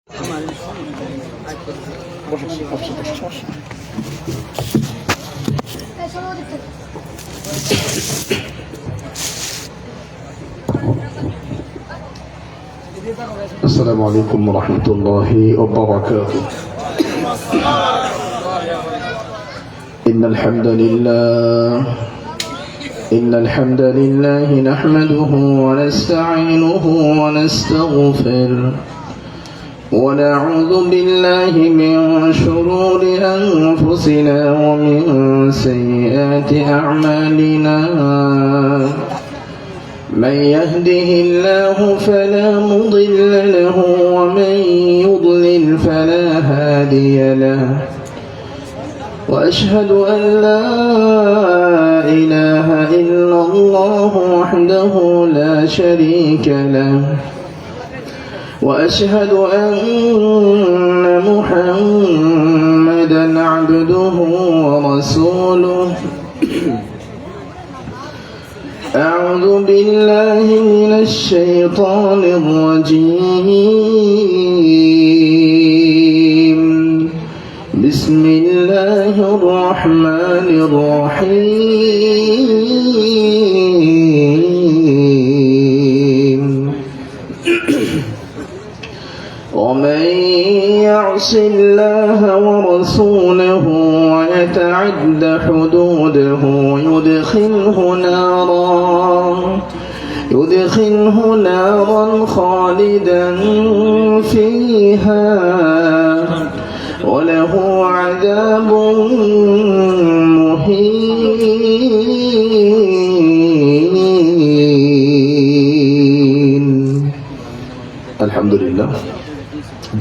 السلام عليكم ورحمة الله وبركاته. إن الحمد لله نحمده ونستعينه ونستغفره ونعوذ بالله من شرور أنفسنا ومن سيئات أعمالنا. من يهده الله فلا مضل له ومن يضلل فلا هادي له. وأشهد أن لا إله إلا الله وحده لا شريك له. وأشهد أن محمدا عبده ورسوله. أعوذ بالله من الشيطان الرجيم. بسم الله الرحمن الرحيم. ومن يعص الله ورسوله ويتعد حدوده يدخله نارا خالدا فيها وله عذاب مهين. الحمد لله.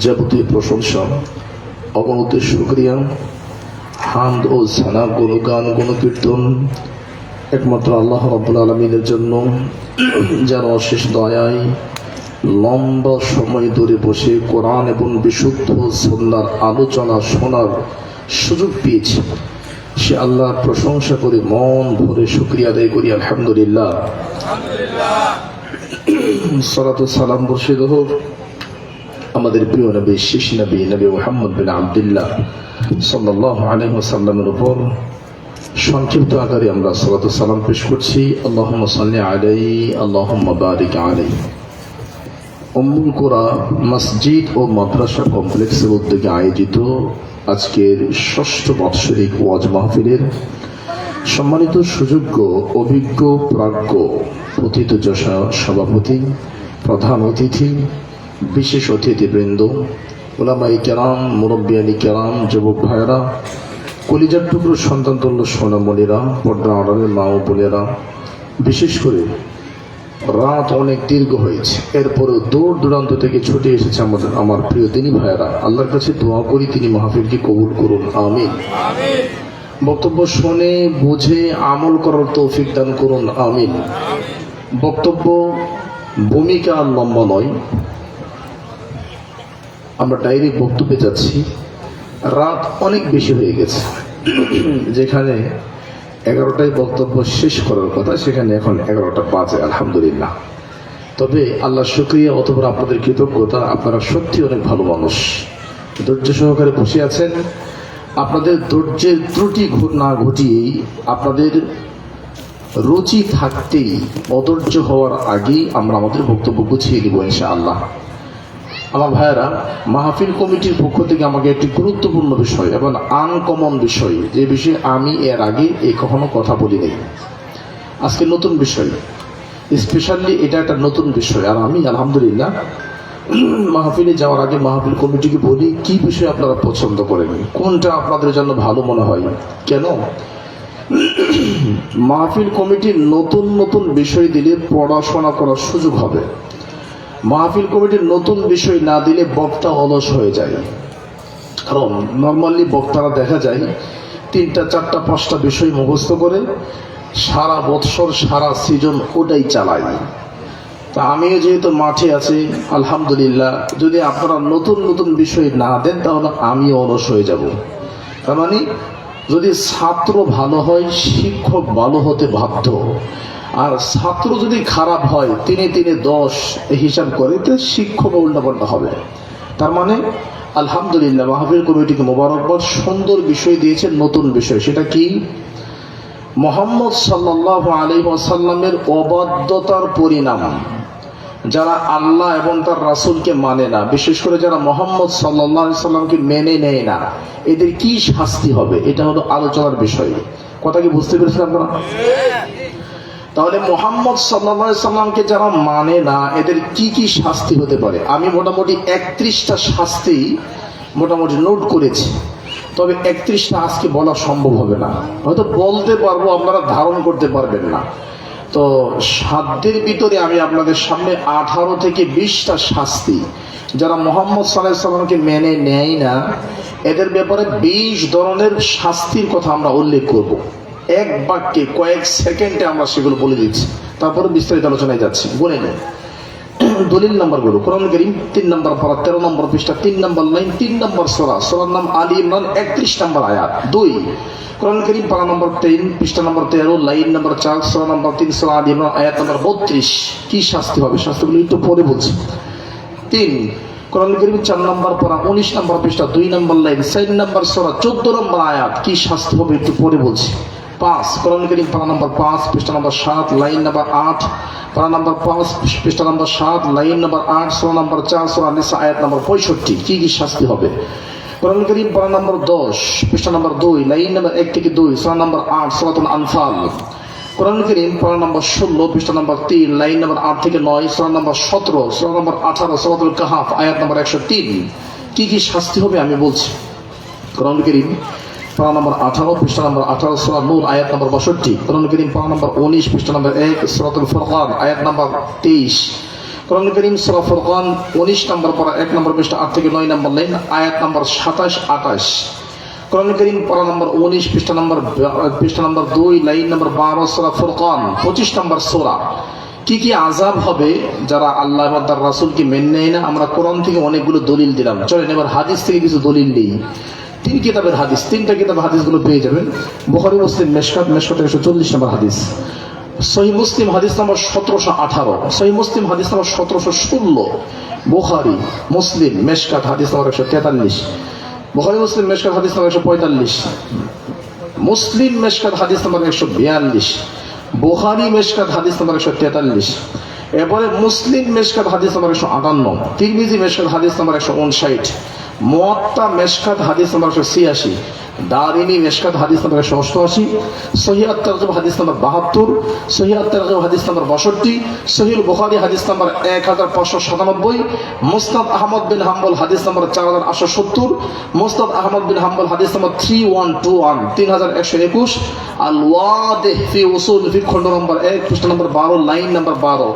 যাবতীয় প্রশংসা, অগণিত শুকরিয়া, হামদ ও সানা, গুণগান, গুণকীর্তন একমাত্র আল্লাহ রাব্বুল আলামিনের জন্য, যার অশেষ দয়ায় লম্বা সময় ধরে বসে কোরআন এবং বিশুদ্ধ সুন্নাহর আলোচনা শোনার সুযোগ পেয়েছি। সে আল্লাহর প্রশংসা করে মন ভরে শুকরিয়া আদায় করি। আলহামদুলিল্লাহ। সালাতু সালাম বর্ষিত হোক আমাদের প্রিয় নবী, শেষ নবী, নবী মুহাম্মদ বিন আব্দুল্লাহ সাল্লাল্লাহু আলাইহি ওয়াসাল্লামের উপর। সংক্ষিপ্ত আকারে আমরা সালাতু সালাম পেশ করছি। আল্লাহুম্মা সাল্লি আলাইহি, আল্লাহুম্মা বারিক আলাইহি। উম্মুল কুরা মসজিদ ও মাদ্রাসা কমপ্লেক্সের উদ্যোগে আয়োজিত আজকের ষষ্ঠ বাৎসরিক ওয়াজ মাহফিলের সম্মানিত সুযোগ্য অভিজ্ঞ প্রাজ্ঞ প্রথিতযশা সভাপতি, প্রধান অতিথি, বিশেষ অতিথিবৃন্দ, উলামায়ে কেরাম, মুরব্বিয়ানে কেরাম, যুবক ভাইয়েরা, কলিজার টুকরো সন্তান তুল্য সোনামণিরা, পর্দা আড়ালের মা ও বোনেরা, বিশেষ করে রাত অনেক দীর্ঘ হয়েছে, এরপরেও দূর দূরান্ত থেকে ছুটে এসেছে আমার প্রিয় দিনী ভাইয়েরা। আল্লাহর কাছে দোয়া করি তিনি মাহফিলকে কবুল করুন, আমিন। বক্তব্য শুনে বুঝে আমল করার তৌফিক দান করুন, আমিন। বক্তব্য ভূমিকা আর লম্বা নয়, আমরা ডাইরেক্ট বক্তব্যে যাচ্ছি। রাত অনেক বেশি হয়ে গেছে, যেখানে 11টায় বক্তব্য শেষ করার কথা সেখানে এখন 11টা বাজে। আলহামদুলিল্লাহ। তবে আল্লাহ শুকরিয়া, অতঃপর আপনাদের কৃতজ্ঞতা। আপনারা সত্যি অনেক ভালো মানুষ, ধৈর্য সহকারে বসে আছেন। আপনাদের ধৈর্যের ত্রুটি না ঘটিয়েই, আপনাদের রুচি থাকতেই, অধৈর্য হওয়ার আগেই আমরা আমাদের বক্তব্য গুছিয়ে দিব ইনশাআল্লাহ। আমার ভাইয়েরা, মাহফিল কমিটির পক্ষ থেকে আমাকে একটি গুরুত্বপূর্ণ বিষয় এবং আনকমন বিষয়, যে বিষয়ে আমি এর আগে কখনো কথা বলি নাই, আজকে নতুন বিষয়, স্পেশালি এটা একটা নতুন বিষয়। আর আমি আলহামদুলিল্লাহ মাহফিলে যাওয়ার আগে মাহফিল কমিটিকে বলি, কি বিষয় আপনারা পছন্দ করেন, কোনটা আপনাদের জন্য ভালো মনে হয়। কেন? মাহফিল কমিটির নতুন নতুন বিষয় দিলে পড়াশোনা করার সুযোগ হবে। মাহফিল কমিটির নতুন বিষয় না দিলে বক্তা অলস হয়ে যায়। কারণ নর্মালি বক্তারা দেখা যায় 3টা 4টা 5টা বিষয় মুখস্থ করে সারা বৎসর সারা সিজন ওটাই চালায়। তা আমিও যেহেতু মাঠে আছি আলহামদুলিল্লাহ, যদি আপনারা নতুন নতুন বিষয় না দেন তাহলে আমিও অলস হয়ে যাব। তার মানে যদি ছাত্র ভালো হয়, শিক্ষক ভালো হতে বাধ্য। আর ছাত্র যদি খারাপ হয়, 3 3 10 হিসাব করে, তো শিক্ষক উল্টাপাল্টা হবে। তার মানে আলহামদুলিল্লাহ, মাহফিল কমিটিকে মোবারকবাদ, সুন্দর বিষয় দিয়েছেন, নতুন বিষয়। সেটা কি? মুহাম্মদ সাল্লাল্লাহু আলাইহি ওয়াসাল্লামের অবাধ্যতার পরিণাম যারা আল্লাহ এবং তার রাসূলকে মানে না, বিশেষ করে যারা মুহাম্মদ সাল্লাল্লাহু আলাইহি ওয়াসাল্লামকে মেনে নেয় না, এদের কি শাস্তি হবে, এটা হলো আলোচনার বিষয়। কথা কি বুঝতে পেরেছেন আপনারা? তাহলে মুহাম্মদ সাল্লাল্লাহু আলাইহি ওয়াসাল্লামকে যারা মানে না, এদের কি কি শাস্তি হতে পারে? আমি মোটামুটি 31টা শাস্তি মোটামুটি নোট করেছি, তবে 31টা আজকে বলা সম্ভব হবে না। হয়তো বলতে পারবো, আপনারা ধারণ করতে পারবেন না। তো সাধ্যের ভিতরে আমি আপনাদের সামনে 18 থেকে 20টা শাস্তি যারা মুহাম্মদ সাল্লাল্লাহু আলাইহি ওয়াসাল্লামকে মেনে নেয় না, এদের ব্যাপারে 20 ধরনের শাস্তির কথা আমরা উল্লেখ করব। এক বাক্যে কয়েক সেকেন্ডে আমরা সেগুলো বলে দিচ্ছি, তারপরে বিস্তারিত আলোচনায় যাচ্ছি। বলে নেই দলিল নাম্বারগুলো। কোরআন কারীম 3 নম্বর পারা 13 নম্বর পৃষ্ঠা 3 নম্বর লাইন 3 নম্বর সূরা, সূরার নাম আলী ইমরান 31 নম্বর আয়াত। 2 কোরআন কারীম পারা নম্বর 3 পৃষ্ঠা নম্বর 13 লাইন নম্বর 4 সূরা নম্বর 3 সূরা আলী ইমরান আয়াত নম্বর 32। কি শাস্তি হবে, শাস্তিগুলো একটু পরে বলছি। 3 কোরআন কারীম 4 নম্বর পারা 19 নম্বর পৃষ্ঠা 2 নম্বর লাইন 4 নম্বর সূরা 14 নম্বর আয়াত। কি শাস্তি হবে একটু পরে বলছি। 5 কোরআন কারীম পারা নম্বর 5 পৃষ্ঠা নম্বর 7 লাইন নম্বর 8, পারা নম্বর 5 পৃষ্ঠা নম্বর 7 লাইন নম্বর 8 সূরা নম্বর 4 সূরা নিসা আয়াত নম্বর 65। কি কি শাস্তি হবে? কোরআন কারীম পারা নম্বর 10 পৃষ্ঠা নম্বর 2 লাইন নম্বর 1 থেকে 2 সূরা নম্বর 8 সূরাতুল আনফাল। কোরআন কারীম পারা নম্বর 16 পৃষ্ঠা নম্বর 3 লাইন নম্বর 8 থেকে 9 সূরা নম্বর 17 সূরা নম্বর 18 সূরাতুল কাহফ আয়াত নম্বর 103। কি কি শাস্তি হবে আমি বলছি। কোরআন কারীম পারা নম্বর 18 পৃষ্ঠা নম্বর 18 সূরা নূর আয়াত নম্বর 62। কোরআন কারীম পারা নম্বর 19 পৃষ্ঠা নম্বর 1 সূরাতুল ফুরকান আয়াত নম্বর 23। কোরআন কারীম সূরা ফুরকান 19 নম্বর পারা 1 নম্বর পৃষ্ঠা 8 থেকে 9 নম্বর লাইন আয়াত নম্বর 27 28। কোরআন কারীম পারা নম্বর 19 পৃষ্ঠা নম্বর 2 লাইন নম্বর 12 সূরা ফুরকান 25 নম্বর সূরা। কি কি আযাব হবে যারা আল্লাহ এবং তার রাসূলকে মেনে নেয় না? আমরা কোরআন থেকে অনেকগুলো দলিল দিলাম, চলেন এবার হাদিস থেকে কিছু দলিল দিই। 3 কিতাবের হাদিস, 3টা কিতাব হাদিসগুলো পেয়ে যাবেন। বুখারী, মুসলিম, মেশকাত 140 নম্বর হাদিস। সহিহ মুসলিম হাদিস নম্বর 1718, সহিহ মুসলিম হাদিস নম্বর 1716, বুখারী মুসলিম মেশকাত হাদিস নম্বর 143, বুখারী মুসলিম মেশকাত হাদিস নম্বর 145, মুসলিম মেশকাত হাদিস নম্বর 142, বুখারী মেশকাত হাদিস নম্বর 143, এরপরে মুসলিম মেশকাত হাদিস নম্বর 158, তিরমিজি মেশকাত হাদিস নম্বর 159, মুয়াত্তা মেশকাত হাদিস নম্বর 186, দারিমি মেশকাত হাদিস নম্বর 188, সহিহ আত-তারগিব হাদিস নম্বর 72, সহিহ আত-তারগিব হাদিস নম্বর 62, সহিহ বুখারী হাদিস নম্বর 1597, মুসনাদ আহমদ বিন হাম্বল হাদিস নম্বর 4870, মুসনাদ আহমদ বিন হাম্বল হাদিস নম্বর 3121 3121, আল ওয়াদিহ ফি উসুল ফিকহ খণ্ড নম্বর 1 পৃষ্ঠা নম্বর 12 লাইন নম্বর 12।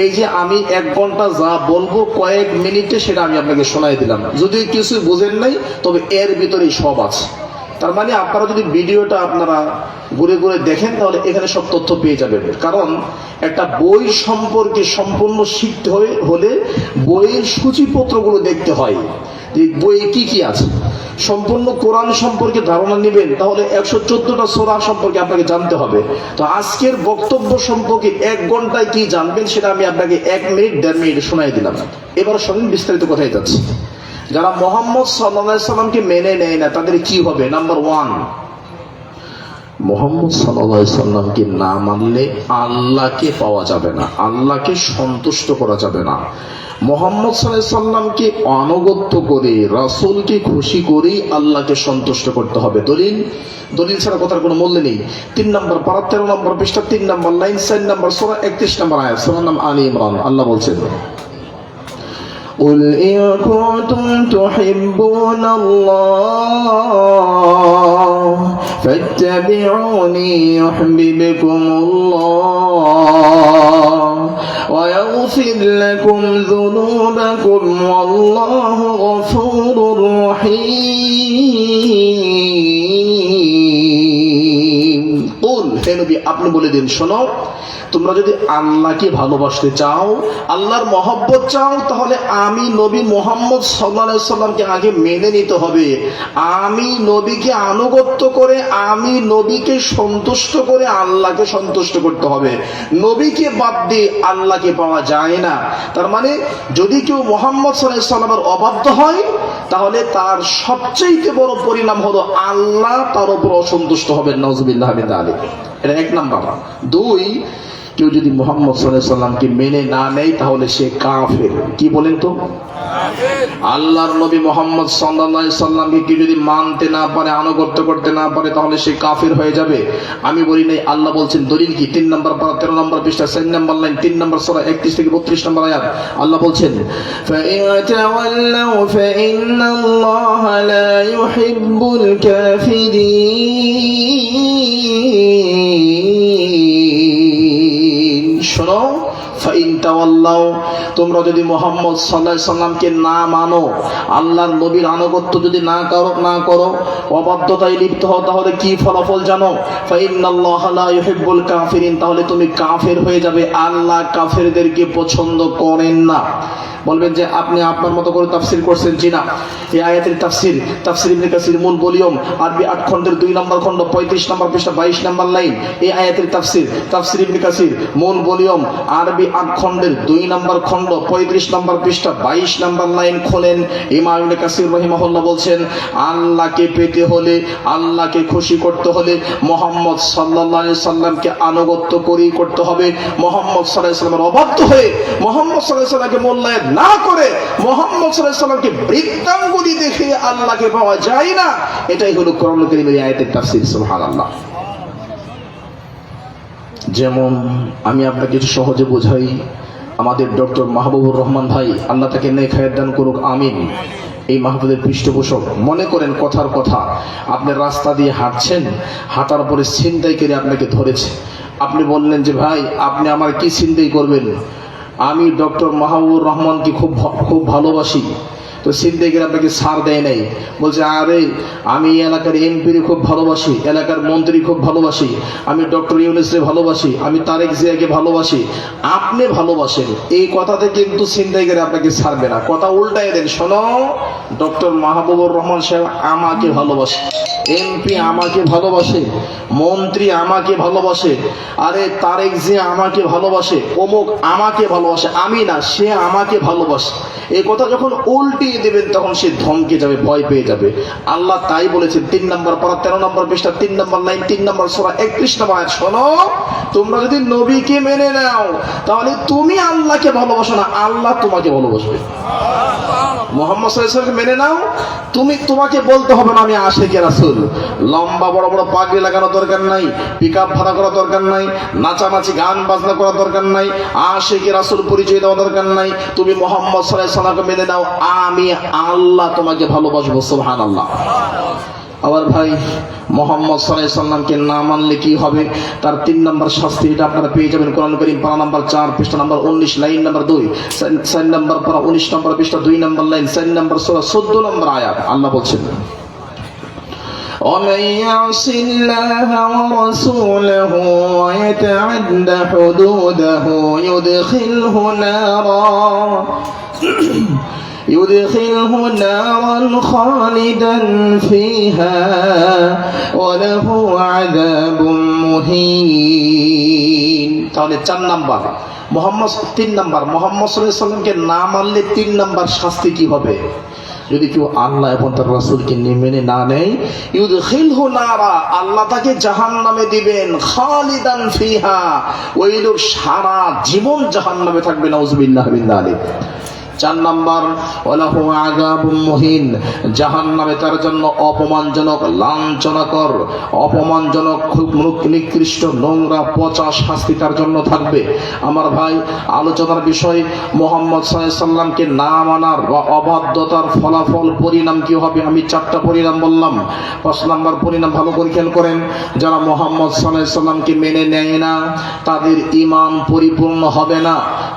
এই যে আমি 1 ঘন্টা যা বলবো কয়েক মিনিটে সেটা আমি আপনাকে শোনাই দিলাম। যদি কিছু বুঝেন নাই তবে এর ভিতরেই সব আছে। তার মানে আপনারা যদি ভিডিওটা আপনারা ঘুরে ঘুরে দেখেন তাহলে এখানে সব তথ্য পেয়ে যাবেন। কারণ একটা বই সম্পর্কে সম্পূর্ণ শিখতে হলে বইয়ের সূচিপত্রগুলো দেখতে হয় যে বইয়ে কি কি আছে। সম্পূর্ণ কোরআন সম্পর্কে ধারণা নেবেন তাহলে 114টা সূরা সম্পর্কে আপনাকে জানতে হবে। তো আজকের বক্তব্য সম্পর্কে 1 ঘন্টায় কি জানবেন সেটা আমি আপনাকে 1 মিনিট 1.5 মিনিট শোনাই দিলাম। এবার শুনুন বিস্তারিত কথাই যাচ্ছে। যারা মুহাম্মদ সাল্লাল্লাহু আলাইহি সাল্লামকে মেনে নেয় না তাদের কি হবে? নাম্বার 1, মুহাম্মদ সাল্লাল্লাহু আলাইহি সাল্লামকে না মানলে আল্লাহকে পাওয়া যাবে না, আল্লাহকে সন্তুষ্ট করা যাবে না। মুহাম্মদ সাল্লাল্লাহু আলাইহি সাল্লামকে আনুগত্য করে রাসূলকে খুশি করেই আল্লাহকে সন্তুষ্ট করতে হবে। দলিল ছাড়া কথার কোনো মূল্য নেই। 3 নম্বর পারা 13 নম্বর পৃষ্ঠা 3 নম্বর লাইন 4 নম্বর সূরা 31 নম্বর আয়াত, সূরার নাম আলী ইমরান। আল্লাহ বলছেন, قل إن كنتم تحبون الله فاتبعوني يحببكم الله ويغفر لكم ذنوبكم والله غفور رحيم। قل হে নবী আপনি বলে দিন, শোনো, তোমরা যদি আল্লাহকে ভালোবাসতে চাও, আল্লাহর মহব্বত চাও, তাহলে আমি নবী মুহাম্মদ সাল্লাল্লাহু আলাইহি সাল্লামকে আগে মেনে নিতে হবে। আমি নবীকে আনুগত্য করে, আমি নবীকে সন্তুষ্ট করে আল্লাহকে সন্তুষ্ট করতে হবে। নবীকে বাদ দিয়ে আল্লাহকে পাওয়া যায় না। তার মানে যদি কেউ মুহাম্মদ সাল্লাল্লাহু আলাইহি সাল্লামের অবাধ্য হয়, তাহলে তার সবচেয়ে বড় পরিণাম হলো আল্লাহ তার উপর অসন্তুষ্ট হবেন। নাউজুবিল্লাহ মিন যালিক। এটা এক নাম্বার। দুই, কেউ যদি মুহাম্মদ সাল্লাল্লাহু আলাইহি সাল্লামকে মেনে না নেয়, তাহলে সে কাফের। কি বলেন তো? আল্লাহর নবী মুহাম্মদ সাল্লাল্লাহু আলাইহি সাল্লামকে কেউ যদি মানতে না পারে, আনুগত্য করতে না পারে, তাহলে সে কাফের হয়ে যাবে। আমি বলি নাই, আল্লাহ বলছেন। দলিল কি? 3 নম্বর পারা 13 নম্বর পৃষ্ঠা 4 নম্বর লাইন, 3 নম্বর সূরা 31 থেকে 32 নম্বর আয়াত। আল্লাহ বলছেন, ফাইন তাওয়াল্লাউ ফাইন্নাল্লাহা লা ইউহিব্বুল কাফিরিন। শোনো, ফাইন তাওয়াল্লাউ, তোমরা যদি মুহাম্মদ সাল্লাল্লাহু আলাইহি সাল্লামকে না মানো, আল্লাহর নবীর আনুগত্য যদি না করো, অবাধ্যতায় লিপ্ত হও, তাহলে কি ফলাফল জানো? ফাইন্নাল্লাহা লা ইউহিব্বুল কাফিরিন, তাহলে তুমি কাফের হয়ে যাবে। আল্লাহ কাফেরদেরকে পছন্দ করেন না। বলবেন যে আপনি আপনার মতো করে তাফসীর করছেন। জি না, এই আয়াতের তাফসীর ইবনে কাসির মূল ভলিউম, আরবি 8 খণ্ডের 2 নম্বর খণ্ড 35 নম্বর পৃষ্ঠা 22 নম্বর লাইন। এই আয়াতের তাফসীর ইবনে কাসির মূল ভলিউম, আরবি 8 খণ্ডের 2 নম্বর খণ্ড 35 নম্বর পৃষ্ঠা 22 নম্বর লাইন খোলেন। ইমাম ইবনে কাসির রাহিমাহুল্লাহ বলছেন, আল্লাহকে পেতে হলে, আল্লাহকে খুশি করতে হলে মুহাম্মদ সাল্লাল্লাহু আলাইহি সাল্লামকে আনুগত্য করেই করতে হবে। মুহাম্মদ সাল্লাল্লাহু আলাইহি সাল্লামের অবাধ্য হয়ে, মুহাম্মদ সাল্লাল্লাহু আলাইহি সাল্লামকে মূল্যায়ন না করে, মুহাম্মদ সাল্লাল্লাহু আলাইহি সাল্লামকে বৃত্তাঙ্গুলি দেখে আল্লাহকে পাওয়া যায় না। এটাই হলো কোরআন কারীমের আয়াতের তাফসীর। সুবহানাল্লাহ। যেমন আমি আপনাকে কিছু সহজে বোঝাই, আমাদের ডক্টর মাহবুবুর রহমান ভাই, আল্লাহ তাকে নেক হায়াত দান করুক, আমিন। এই মাহফিলের পৃষ্ঠপোষক। মনে করেন কথার কথা, আপনি রাস্তা দিয়ে হাঁটছেন, হাঁটার পরে ছিনতাইকারী আপনাকে ধরেছে। আপনি বললেন যে ভাই আপনি আমার কি ছিনতাই করবেন? আমি ডক্টর মাহবুবুর রহমানকে খুব ভালোবাসি। তো ছিনতাইকারী আপনাকে ছাড় দেয় নাই, বলছে আরে আমি এলাকার এমপির খুব ভালোবাসি, এলাকার মন্ত্রী খুব ভালোবাসি, আমি ডক্টর ইউনূসকে ভালোবাসি, আমি তারেক জিয়াকে ভালোবাসি। আপনি ভালোবাসেন, এই কথাতে কিন্তু ছিনতাইকারী আপনাকে ছাড়বে না। কথা উল্টায় দেন, শোনো, ডক্টর মাহবুবুর রহমান সাহেব আমাকে ভালোবাসে, এমপি আমাকে ভালোবাসে, মন্ত্রী আমাকে ভালোবাসে, আরে তারেক জিয়া আমাকে ভালোবাসে, অমুক আমাকে ভালোবাসে, আমি না, সে আমাকে ভালোবাসে। এই কথা যখন উল্টিয়ে দেবেন, তখন সে ধমকে যাবে, ভয় পেয়ে যাবে। আল্লাহ তাই বলেছে 3 নম্বর পারা 13 নম্বর পৃষ্ঠা 3 নম্বর লাইন, 3 নম্বর সূরা 31 নম্বর আয়াত। শোনো, তোমরা যদি নবীকে মেনে নাও, তাহলে তুমি আল্লাহকে ভালোবাসো না, আল্লাহ তোমাকে ভালোবাসবে। মুহাম্মদ সাল্লাল্লাহু আলাইহি ওয়াসাল্লামকে মেনে নাও, তোমাকে বলতে হবে না আমি আশিকে রাসূল। লম্বা বড় বড় পাগড়ি লাগানোর দরকার নাই, পিকআপ ভাড়া করার দরকার নাই, নাচানাচি গান বাজনা করার দরকার নাই, আশিকে রাসূল পরিচয় দেওয়ার দরকার নাই। তুমি মুহাম্মদ সাল্লাল্লাহু আলাইহি ওয়াসাল্লামকে মেনে নাও, আমি আল্লাহ তোমাকে ভালোবাসবো। সুবহানাল্লাহ। আবার ভাই, মুহাম্মদ সাল্লাল্লাহু আলাইহি ওয়াসাল্লামকে না মানলে কি হবে, তার 3 নম্বর শাস্তি, এটা আপনারা পেয়ে যাবেন কোরআন কারীম পারা নাম্বার 4 পৃষ্ঠা নাম্বার 19 লাইন নাম্বার 2, 4 নম্বর পারা 19 নম্বর পৃষ্ঠা 2 নম্বর লাইন, 4 নম্বর সূরা 14 নম্বর আয়াত। আল্লাহ বলছেন, ومن يعص الله ورسوله ويتعد حدوده يدخله نارا خالدا فيها وله عذاب مهين। তাহলে 4 নাম্বার মুহাম্মদ, 3 নাম্বার মুহাম্মদ সাল্লাল্লাহু আলাইহি ওয়াসাল্লামকে না মানলে 3 নাম্বার শাস্তি কি হবে? যদি কেউ আল্লাহ এবং তার রাসূলকে মেনে না নেয়, ইউদখিলহু নারা, আল্লাহ তাকে জাহান্নামে দিবেন, খালিদান ফিহা, ওই লোক সারা জীবন জাহান্নামে থাকবে। নাউযুবিল্লাহি মিন যালিক। 4 নাম্বার, ওয়ালাহু আযাবুম মুহিন, জাহান্নামে তার জন্য অপমানজনক, লাঞ্ছনাকর, অপমানজনক, খুব নিকৃষ্ট, নোংরা, পচা শাস্তি তার জন্য থাকবে। আমার ভাই, আলোচনার বিষয় মুহাম্মদ সাল্লাল্লাহু আলাইহি সাল্লামকে না মানার বা অবাধ্যতার ফলাফল, পরিণাম কি হবে? আমি 4টা পরিণাম বললাম। 5 নাম্বার পরিণাম ভালো করে খেয়াল করেন, যারা মুহাম্মদ সাল্লাল্লাহু আলাইহি সাল্লামকে মেনে নেয় না, তাদের ঈমান পরিপূর্ণ হবে না।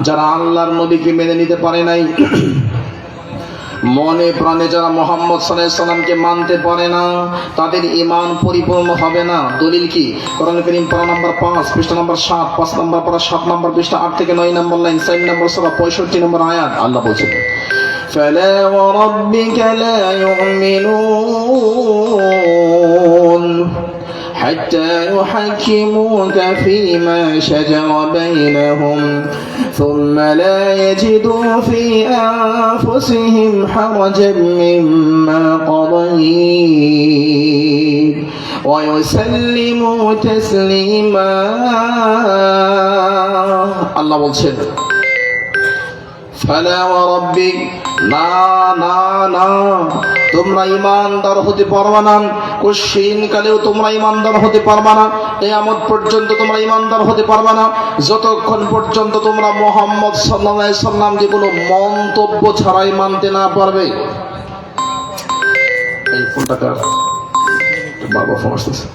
যারা আল্লাহর নবীকে মেনে নিতে পারে নাই, মনে প্রাণে যারা মুহাম্মদ সাল্লাল্লাহু আলাইহি সাল্লামকে মানতে পারে না তাদের ঈমান পরিপূর্ণ হবে না। দলিল কি? কোরআন কারীম পারা নাম্বার 5 পৃষ্ঠা নাম্বার 7, 5 নাম্বার পারা 7 নাম্বার পৃষ্ঠা 8 থেকে 9 নাম্বার লাইন, 4 নাম্বার সূরা 65 নম্বর আয়াত। আল্লাহ বলেন فلا وربك لا يؤمنون حتى يحكموك فيما شجر بينهم ثم لا يجدوا في أنفسهم حرجا مما قضيت ويسلموا تسليما الله বলছেন ফালা ওয়া রাব্বিক, না না না, তোমরা ঈমানদার হতে পারবে না, কোশ্চিন কালেও তোমরা ঈমানদার হতে পারবে না, কিয়ামত পর্যন্ত তোমরা ঈমানদার হতে পারবে না যতক্ষণ পর্যন্ত তোমরা মুহাম্মদ সাল্লাল্লাহু আলাইহি সাল্লামকে কোনো মন্তব্য ছাড়াই মানতে না পারবে। এই ফোনটা বাবা ফোন আসতেছে।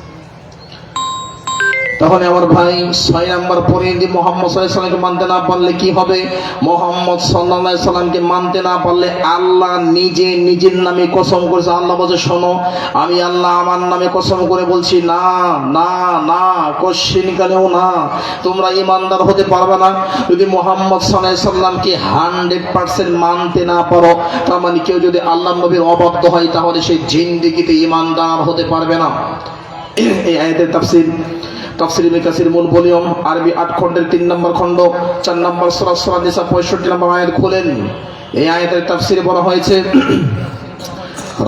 তাহলে আমার ভাই 6 নাম্বার পরে যদি মুহাম্মদ সাল্লাল্লাহু আলাইহি সাল্লামকে মানতে না পারলে কি হবে? মুহাম্মদ সাল্লাল্লাহু আলাইহি সাল্লামকে মানতে না পারলে আল্লাহ নিজে নিজের নামে কসম করেছে। আল্লাহ বলে, শোনো, আমি আল্লাহ আমার নামে কসম করে বলছি, না না না, কোশ্চিন কালেও না, তোমরা ঈমানদার হতে পারবে না যদি মুহাম্মদ সাল্লাল্লাহু আলাইহি সাল্লামকে 100% মানতে না পারো। তার মানে কেউ যদি আল্লাহর নবীর অবাধ্য হয় তাহলে সে জিন্দেগিতে ঈমানদার হতে পারবে না। এই আয়াতের তাফসীর তাফসীর ইবনে কাসির মূল ভলিউম আরবি 8 খণ্ডের 3 নম্বর খণ্ড 4 নম্বর সূরা সূরা নিসা 65 নম্বর আয়াত খুলেন। এই আয়াতের তাফসীরে বলা হয়েছে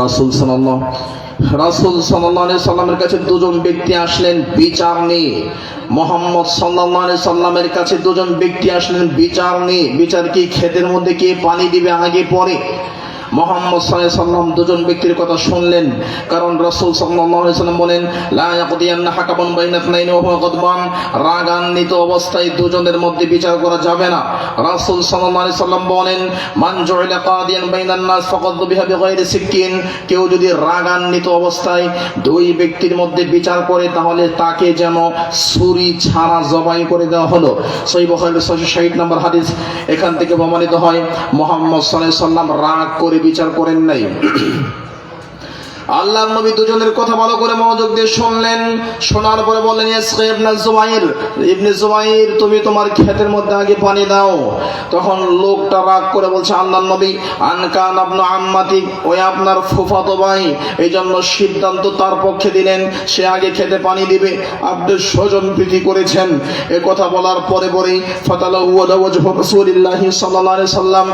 রাসূল সাল্লাল্লাহু আলাইহি সাল্লামের কাছে দুজন ব্যক্তি আসলেন বিচার নিয়ে। মুহাম্মদ সাল্লাল্লাহু আলাইহি সাল্লামের কাছে দুজন ব্যক্তি আসলেন বিচার নিয়ে। বিচার কি? ক্ষেতের মধ্যে কে পানি দিবে আগে পরে? মুহাম্মদ সাল্লাল্লাহু আলাইহি সাল্লাম দুজন ব্যক্তির কথা শুনলেন, কারণ রাসূল সাল্লাল্লাহু আলাইহি সাল্লাম বলেন, লা ইয়াকদিয়ান্না হাকামুন বাইনা ইথনাইনি ওয়া হুয়া গাদবান, রাগান্বিত অবস্থায় দুজনের মধ্যে বিচার করা যাবে না। রাসূল সাল্লাল্লাহু আলাইহি সাল্লাম বলেন, মান জুইলা কাদিয়ান বাইনান নাস ফাকাদ বিহা বিগাইরি সিকিন, কেউ যদি রাগান্বিত অবস্থায় দুই ব্যক্তির মধ্যে বিচার করে তাহলে তাকে যেন ছুরি ছাড়া জবাই করে দেওয়া হলো। সহিহ বুখারী 660 নম্বর হাদিস। এখান থেকে প্রমাণিত হয় মুহাম্মদ সাল্লাল্লাহু আলাইহি সাল্লাম রাগ করে বিচার করেন নাই। আল্লাহর নবী দুজনের কথা ভালো করে মনোযোগ দিয়ে শুনলেন। শোনার পরে বললেন, ইবনে জুবাইর, তুমি তোমার ক্ষেতের মধ্যে আগে পানি দাও। তখন লোকটা রাগ করে বলছে, আল্লাহর নবী, আনকান ইবনু আম্মাতিক, ওই আপনার ফুফাতো ভাই, এই জন্য সিদ্ধান্ত তার পক্ষে দিলেন সে আগে খেতে পানি দিবে। আপনি স্বজন প্রীতি করেছেন। এ কথা বলার পরে পরেই ফাতালাহু ওয়াজহু রাসূলিল্লাহি সাল্লাল্লাহু আলাইহি সাল্লাম,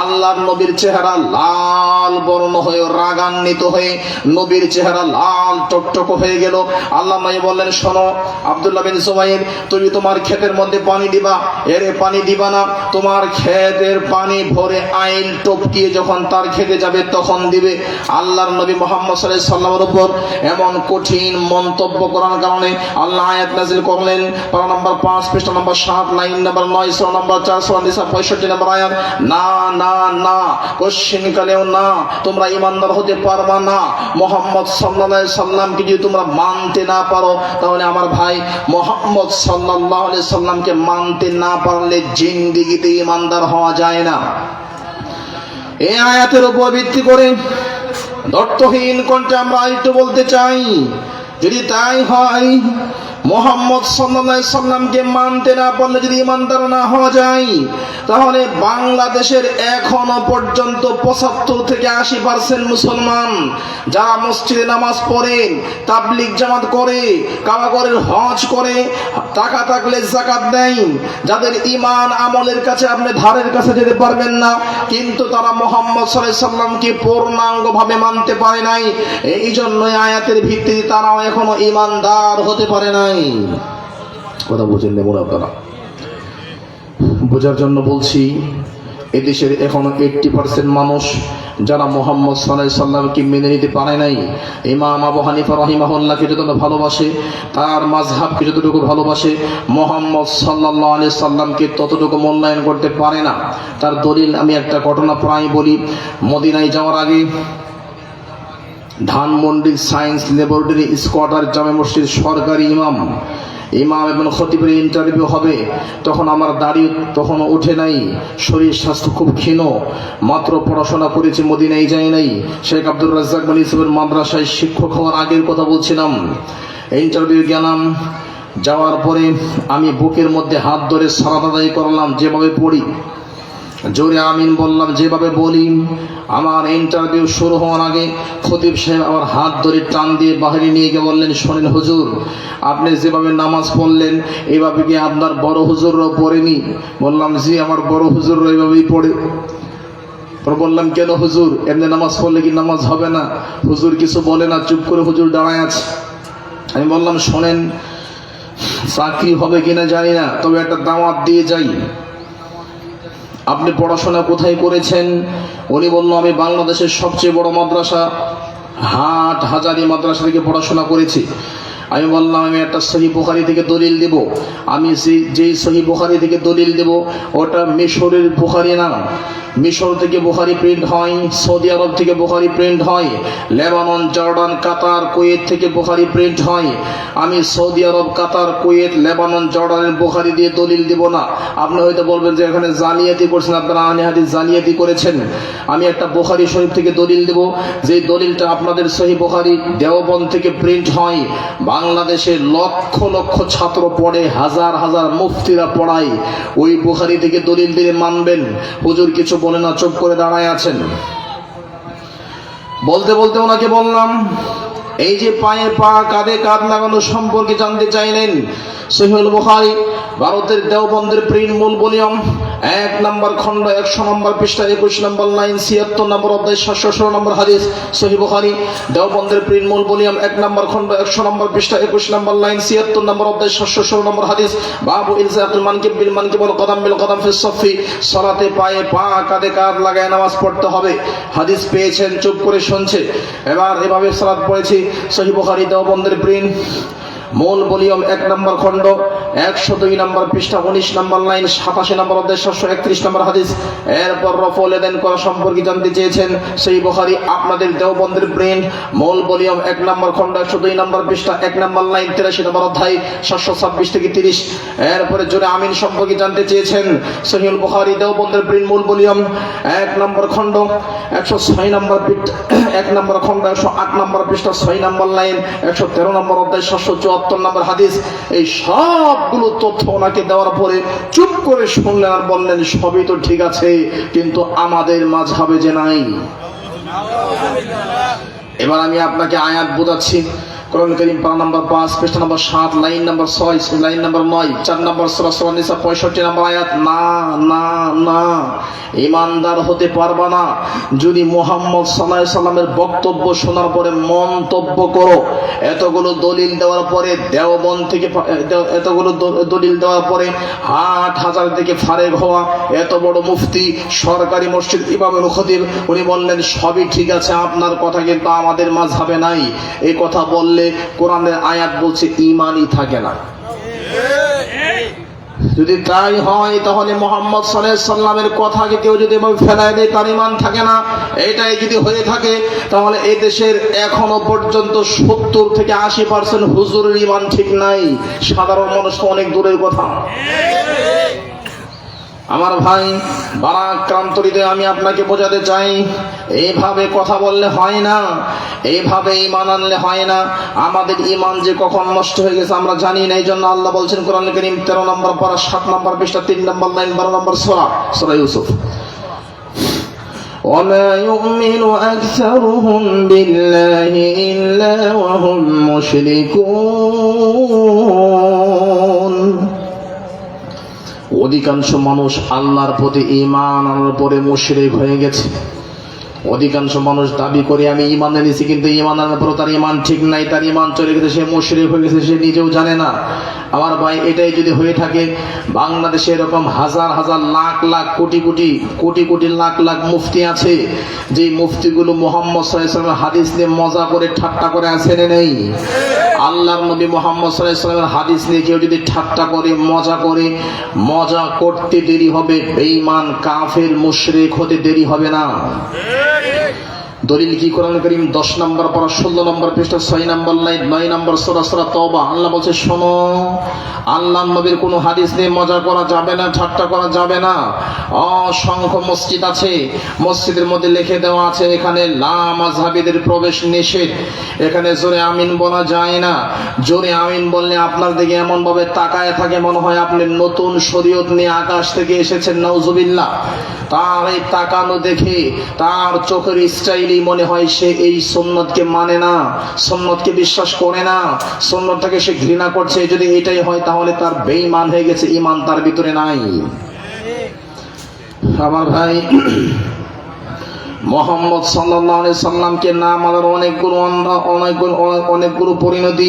আল্লাহর নবীর চেহারা লাল বর্ণ হয়ে রাগান্বিত হয়ে নবীর চেহারা লাল টকটক হয়ে গেল। আল্লাহ নবী বললেন, শোনো আব্দুল্লাহ বিন জুবাইর, তুমি তোমার ক্ষেতের মধ্যে পানি দিবা, এরে পানি দিবা না, তোমার ক্ষেতের পানি ভরে আইল টপকিয়ে যখন তার খেতে যাবে তখন দিবে। আল্লাহর নবী মুহাম্মদ সাল্লাল্লাহু আলাইহি সাল্লামের উপর এমন কঠিন মন্তব্য করার কারণে আল্লাহ আয়াত নাযিল করলেন। পারা নাম্বার 5 পৃষ্ঠা নাম্বার 7, লাইন নাম্বার 9, সূরা নাম্বার 4 সূরা নিসা 65 নম্বর আয়াত। না না না, কোশ্চিন কালেও না, তোমরা ঈমানদার হতে পারবা না। মুহাম্মদ সাল্লাল্লাহু আলাইহি সাল্লামকে যদি তোমরা মানতে না পারো তাহলে আমার ভাই মুহাম্মদ সাল্লাল্লাহু আলাইহি সাল্লামকে মানতে না পারলে জিন্দেগিতে ঈমানদার হওয়া যায় না। এই আয়াতের উপর ভিত্তি করে দর্থহীন কণ্ঠে আমরা একটু বলতে চাই, যদি তাই হয় মুহাম্মদ সাল্লাল্লাহু আলাইহি সাল্লামকে মানতে না পারলে যদি ঈমানদার না হওয়া যায় তাহলে বাংলাদেশের এখনো পর্যন্ত 75 থেকে 80% মুসলমান যারা মসজিদে নামাজ পড়ে, তাবলীগ জামাত করে, কাবাগরের হজ করে, টাকা থাকলে যাকাত দেয়, যাদের ঈমান আমলের কাছে আপনি ধারের কাছে যেতে পারবেন না, কিন্তু তারা মুহাম্মদ সাল্লাল্লাহু আলাইহি সাল্লামকে পূর্ণাঙ্গভাবে মানতে পারে নাই। এই জন্যই আয়াতের ভিত্তিতে তারাও এখনো ঈমানদার হতে পারে নাই। কথা বুঝেন নেমন আপনারা? বোঝার জন্য বলছি, এদেশের এখনো 80% মানুষ যারা মুহাম্মদ সাল্লাল্লাহু আলাইহি সাল্লামকে মেনে নিতে পারে নাই। ইমাম আবু হানিফা রাহিমাহুল্লাহকে যতটা ভালোবাসে, তার মাযহাবকে যতটুকু ভালোবাসে, মুহাম্মদ সাল্লাল্লাহু আলাইহি সাল্লামকে ততটুকু মূল্যায়ন করতে পারে না। তার দলিল আমি একটা ঘটনা প্রায় বলি। মদিনায় যাওয়ার আগে ধানমন্ডি সায়েন্স ল্যাবরেটরি স্কোয়াটার জামে মসজিদ সরকারি ইমাম ইমাম এবং খতিবের ইন্টারভিউ হবে, তখন আমার দাড়ি তখনও ওঠে নাই, শরীর স্বাস্থ্য খুব ক্ষীণ, মাত্র পড়াশোনা করেছি, মদিনায় যাই নাই। শেখ আব্দুর রাজ্জাক বিন ইউসুফের মাদ্রাসায় শিক্ষক হওয়ার আগের কথা বলছিলাম। ইন্টারভিউ গেলাম, যাওয়ার পরে আমি বুকের মধ্যে হাত ধরে সালাত আদায় করলাম, যেভাবে পড়ি জোরে আমিন বললাম, যেভাবে বলি। আমার ইন্টারভিউ শুরু হওয়ার আগে খতিব সাহেব আমার হাত ধরে টান দিয়ে বাহিরে নিয়ে গিয়ে বললেন, শোনেন হুজুর, আপনি যেভাবে নামাজ পড়লেন এভাবে কি আপনার বড় হুজুররাও পড়েনি? বললাম, জি, আমার বড় হুজুররা এভাবেই পড়ে। বললাম, কেন হুজুর, এমনি নামাজ পড়লে কি নামাজ হবে না? হুজুর কিছু বলে না, চুপ করে হুজুর দাঁড়ায় আছে। আমি বললাম, শোনেন, চাকরি হবে কিনা জানি না, তবে একটা দাওয়াত দিয়ে যাই। আপনি পড়াশোনা কোথায় করেছেন? উনি বলল, আমি বাংলাদেশের সবচেয়ে বড় মাদ্রাসা হাট হাজারি মাদ্রাসা থেকে পড়াশোনা করেছি। আমি বললাম, আমি একটা সহিহ বুখারী থেকে দলিল দেব। আমি যেই সহিহ বুখারী থেকে দলিল দেব ওটা মিশরের বুখারী না। মিশর থেকে বুখারী প্রিন্ট হয়, সৌদি আরব থেকে বুখারী প্রিন্ট হয়, লেবানন, জর্ডান, কাতার, কুয়েত থেকে বুখারী প্রিন্ট হয়। আমি সৌদি আরব, কাতার, কুয়েত, লেবানন, জর্ডানের বুখারী দিয়ে দলিল দেব না। আপনি হয়তো বলবেন যে এখানে জালিয়াতি করছেন, আপনারা আহলে হাদিস জালিয়াতি করেছেন। আমি একটা বুখারী শরীফ থেকে দলিল দেব, যেই দলিলটা আপনাদের সহিহ বুখারী দেওবন্দ থেকে প্রিন্ট হয়। বাংলাদেশে লক্ষ লক্ষ ছাত্র পড়ে, হাজার হাজার মুফতিরা পড়ায়, ওই বুখারী থেকে দলিল দিলে মানবেন? হুজুর কিছু বলে না, চুপ করে দাঁড়ায় আছেন। বলতে বলতে ওনাকে বললাম, এই যে পায়ে পা কাঁধে কাঁধ লাগানো সম্পর্কে জানতে চাইলেন। সহিহুল বুখারী ভারতের দেওবন্দের প্রিন্ট মূল ভলিউম 1 নম্বর খণ্ড 100 নম্বর পৃষ্ঠা 21 নম্বর লাইন 76 নম্বর অধ্যায় 716 নম্বর হাদিস। সহিহ বুখারী দেওবন্দের প্রিন্ট মূল ভলিউম 1 নম্বর খণ্ড 100 নম্বর পৃষ্ঠা 21 নম্বর লাইন 76 নম্বর অধ্যায় 716 নম্বর হাদিস। বাবু ইলজাকুল মানকিব বিল মানকিব ওয়াল কদম বিল কদম ফিস সাফি। সালাতে পায়ে পা কাঁধে কাঁধ লাগায় নামাজ পড়তে হবে। হাদিস পেয়েছেন, চুপ করে শুনছে। এবার এভাবে সালাত পড়েছি। সহিহ বুখারী দেওবন্দের প্রিন্ট মূল ভলিউম 1 নম্বর খণ্ড 102 নম্বর পৃষ্ঠা 19 নম্বর লাইন 87 নম্বর অধ্যায় 731 নম্বর হাদিস। এরপর রফউল ইয়াদাইন করা সম্পর্কে জানতে চেয়েছেন। সেই বুখারী আপনাদের দেওবন্দের প্রিন্ট মূল ভলিউম 1 নম্বর খণ্ড 102 নম্বর পৃষ্ঠা 1 নম্বর লাইন 83 নম্বর অধ্যায় 726 থেকে 30। এরপরে জোরে আমিন সম্পর্কে জানতে চেয়েছেন। সহিহুল বুখারী দেওবন্দের প্রিন্ট মূল ভলিউম 1 নম্বর খণ্ড 106 নম্বর 1 নম্বর খণ্ড 108 নম্বর পৃষ্ঠা 6 নম্বর লাইন 113 নম্বর অধ্যায় 774 নম্বর হাদিস। এই সবগুলো তথ্য ওনাকে দেওয়ার পরে চুপ করে শুনলেন আর বললেন, সবই তো ঠিক আছে, কিন্তু আমাদের মাযহাবে যে নাই। এবার আমি আপনাকে আয়াত বোঝাচ্ছি। কোরআন কারীম পারা নাম্বার 5 পৃষ্ঠা number 7 line number 6 line number 9 4 নম্বর সূরা সূরা নিসা 65 নম্বর আয়াত। না না না, ঈমানদার হতে পারবা না যদি মুহাম্মদ সাল্লাল্লাহু আলাইহি সাল্লামের বক্তব্য শোনার পরে মন্তব্য করো। এতগুলো দলিল দেওয়ার পরে দেওবন্দ থেকে এতগুলো দলিল দেওয়ার পরে হাট হাজার থেকে ফারেক হওয়া এত বড় মুফতি, সরকারি মসজিদ ইমামুল খতিব, উনি বললেন সবই ঠিক আছে, আপনার কথা কিন্তু আমাদের মাযহাবে নাই। এই কথা বললে কোরআনের আয়াত বলছে ঈমানই থাকে না। যদি তাই হয় তাহলে মুহাম্মদ সাল্লাল্লাহু আলাইহি সাল্লামের কথাকে কেউ যদি ফেলায় দেয় তার ঈমান থাকে না। এটাই যদি হয়ে থাকে তাহলে এই দেশের এখনো পর্যন্ত 70 থেকে 80% হুজুরের ঈমান ঠিক নাই। সাধারণ মানুষ তো অনেক দূরের কথা। আমার ভাই বারাক্রান্ত হৃদয়ে আমি আপনাকে বোঝাতে চাই, এইভাবে কথা বললে হয় না, এইভাবে ঈমান আনলে হয় না। আমাদের ঈমান যে কখন নষ্ট হয়ে গেছে আমরা জানি না। এই জন্য আল্লাহ বলছেন কোরআন কারীম 13 নম্বর পারা 7 নম্বর পৃষ্ঠা 3 নম্বর লাইন 12 নম্বর সূরা সূরা ইউসুফ। وَمَا يُؤْمِنُ أَكْثَرُهُم بِاللَّهِ إِلَّا وَهُمْ مُشْرِكُونَ। অধিকাংশ মানুষ আল্লাহর প্রতি ঈমান আনার পরে মুশরিক হয়ে গেছে। অধিকাংশ মানুষ দাবি করে আমি ঈমান এনেছি, কিন্তু ঈমান আনার পর তার ঈমান ঠিক নাই, তার ঈমান চলে গেছে, সে মুশরিক হয়ে গেছে, সে নিজেও জানে না। আমার ভাই এটাই যদি হয়ে থাকে, বাংলাদেশে এরকম হাজার হাজার লাখ লাখ কোটি কোটি কোটি কোটি লাখ লাখ মুফতি আছে, যেই মুফতিগুলো মুহাম্মদ সাল্লাল্লাহু আলাইহি ওয়াসাল্লামের হাদিস নিয়ে মজা করে ঠাট্টা করে আছেন নেই। আল্লাহর নবী মুহাম্মদ সাল্লাল্লাহু আলাইহি ওয়াসাল্লামের হাদিস নিয়ে কেউ যদি ঠাট্টা করে মজা করতে দেরি হবে, বেঈমান কাফের মুশরিক হতে দেরি হবে না। দলিল কি? কোরআন কারীম 10 নম্বর পারা 16 নম্বর পৃষ্ঠা 6 নম্বর লাইন 9 নম্বর সূরা সূরা তওবা। আল্লাহ বলছে, শোনো, আল্লাহর নবীর কোনো হাদিস নিয়ে মজা করা যাবে না, ঠাট্টা করা যাবে না। অসংখ্য মসজিদ আছে, মসজিদের মধ্যে লিখে দেওয়া আছে এখানে লা মাযহাবীদের প্রবেশ নিষেধ, এখানে জোরে আমিন বলা যায় না। জোরে আমিন বললে আপনার দিকে এমন ভাবে তাকায় থাকে মনে হয় আপনি নতুন শরীয়ত নিয়ে আকাশ থেকে এসেছেন, নাউজুবিল্লাহ। তার এই তাকানো দেখে তার চোখের স্টাইলই মনে হয় সে এই সুন্নতকে মানে না, সুন্নতকে বিশ্বাস করে না, সুন্নতটাকে সে ঘৃণা করছে। যদি এটাই হয় তাহলে তার বেঈমান হয়ে গেছে, ঈমান তার ভিতরে নাই। আমার ভাই, মুহাম্মদ সাল্লাল্লাহু আলাইহি সাল্লামকে না মানার অনেকগুলো পরিণতি,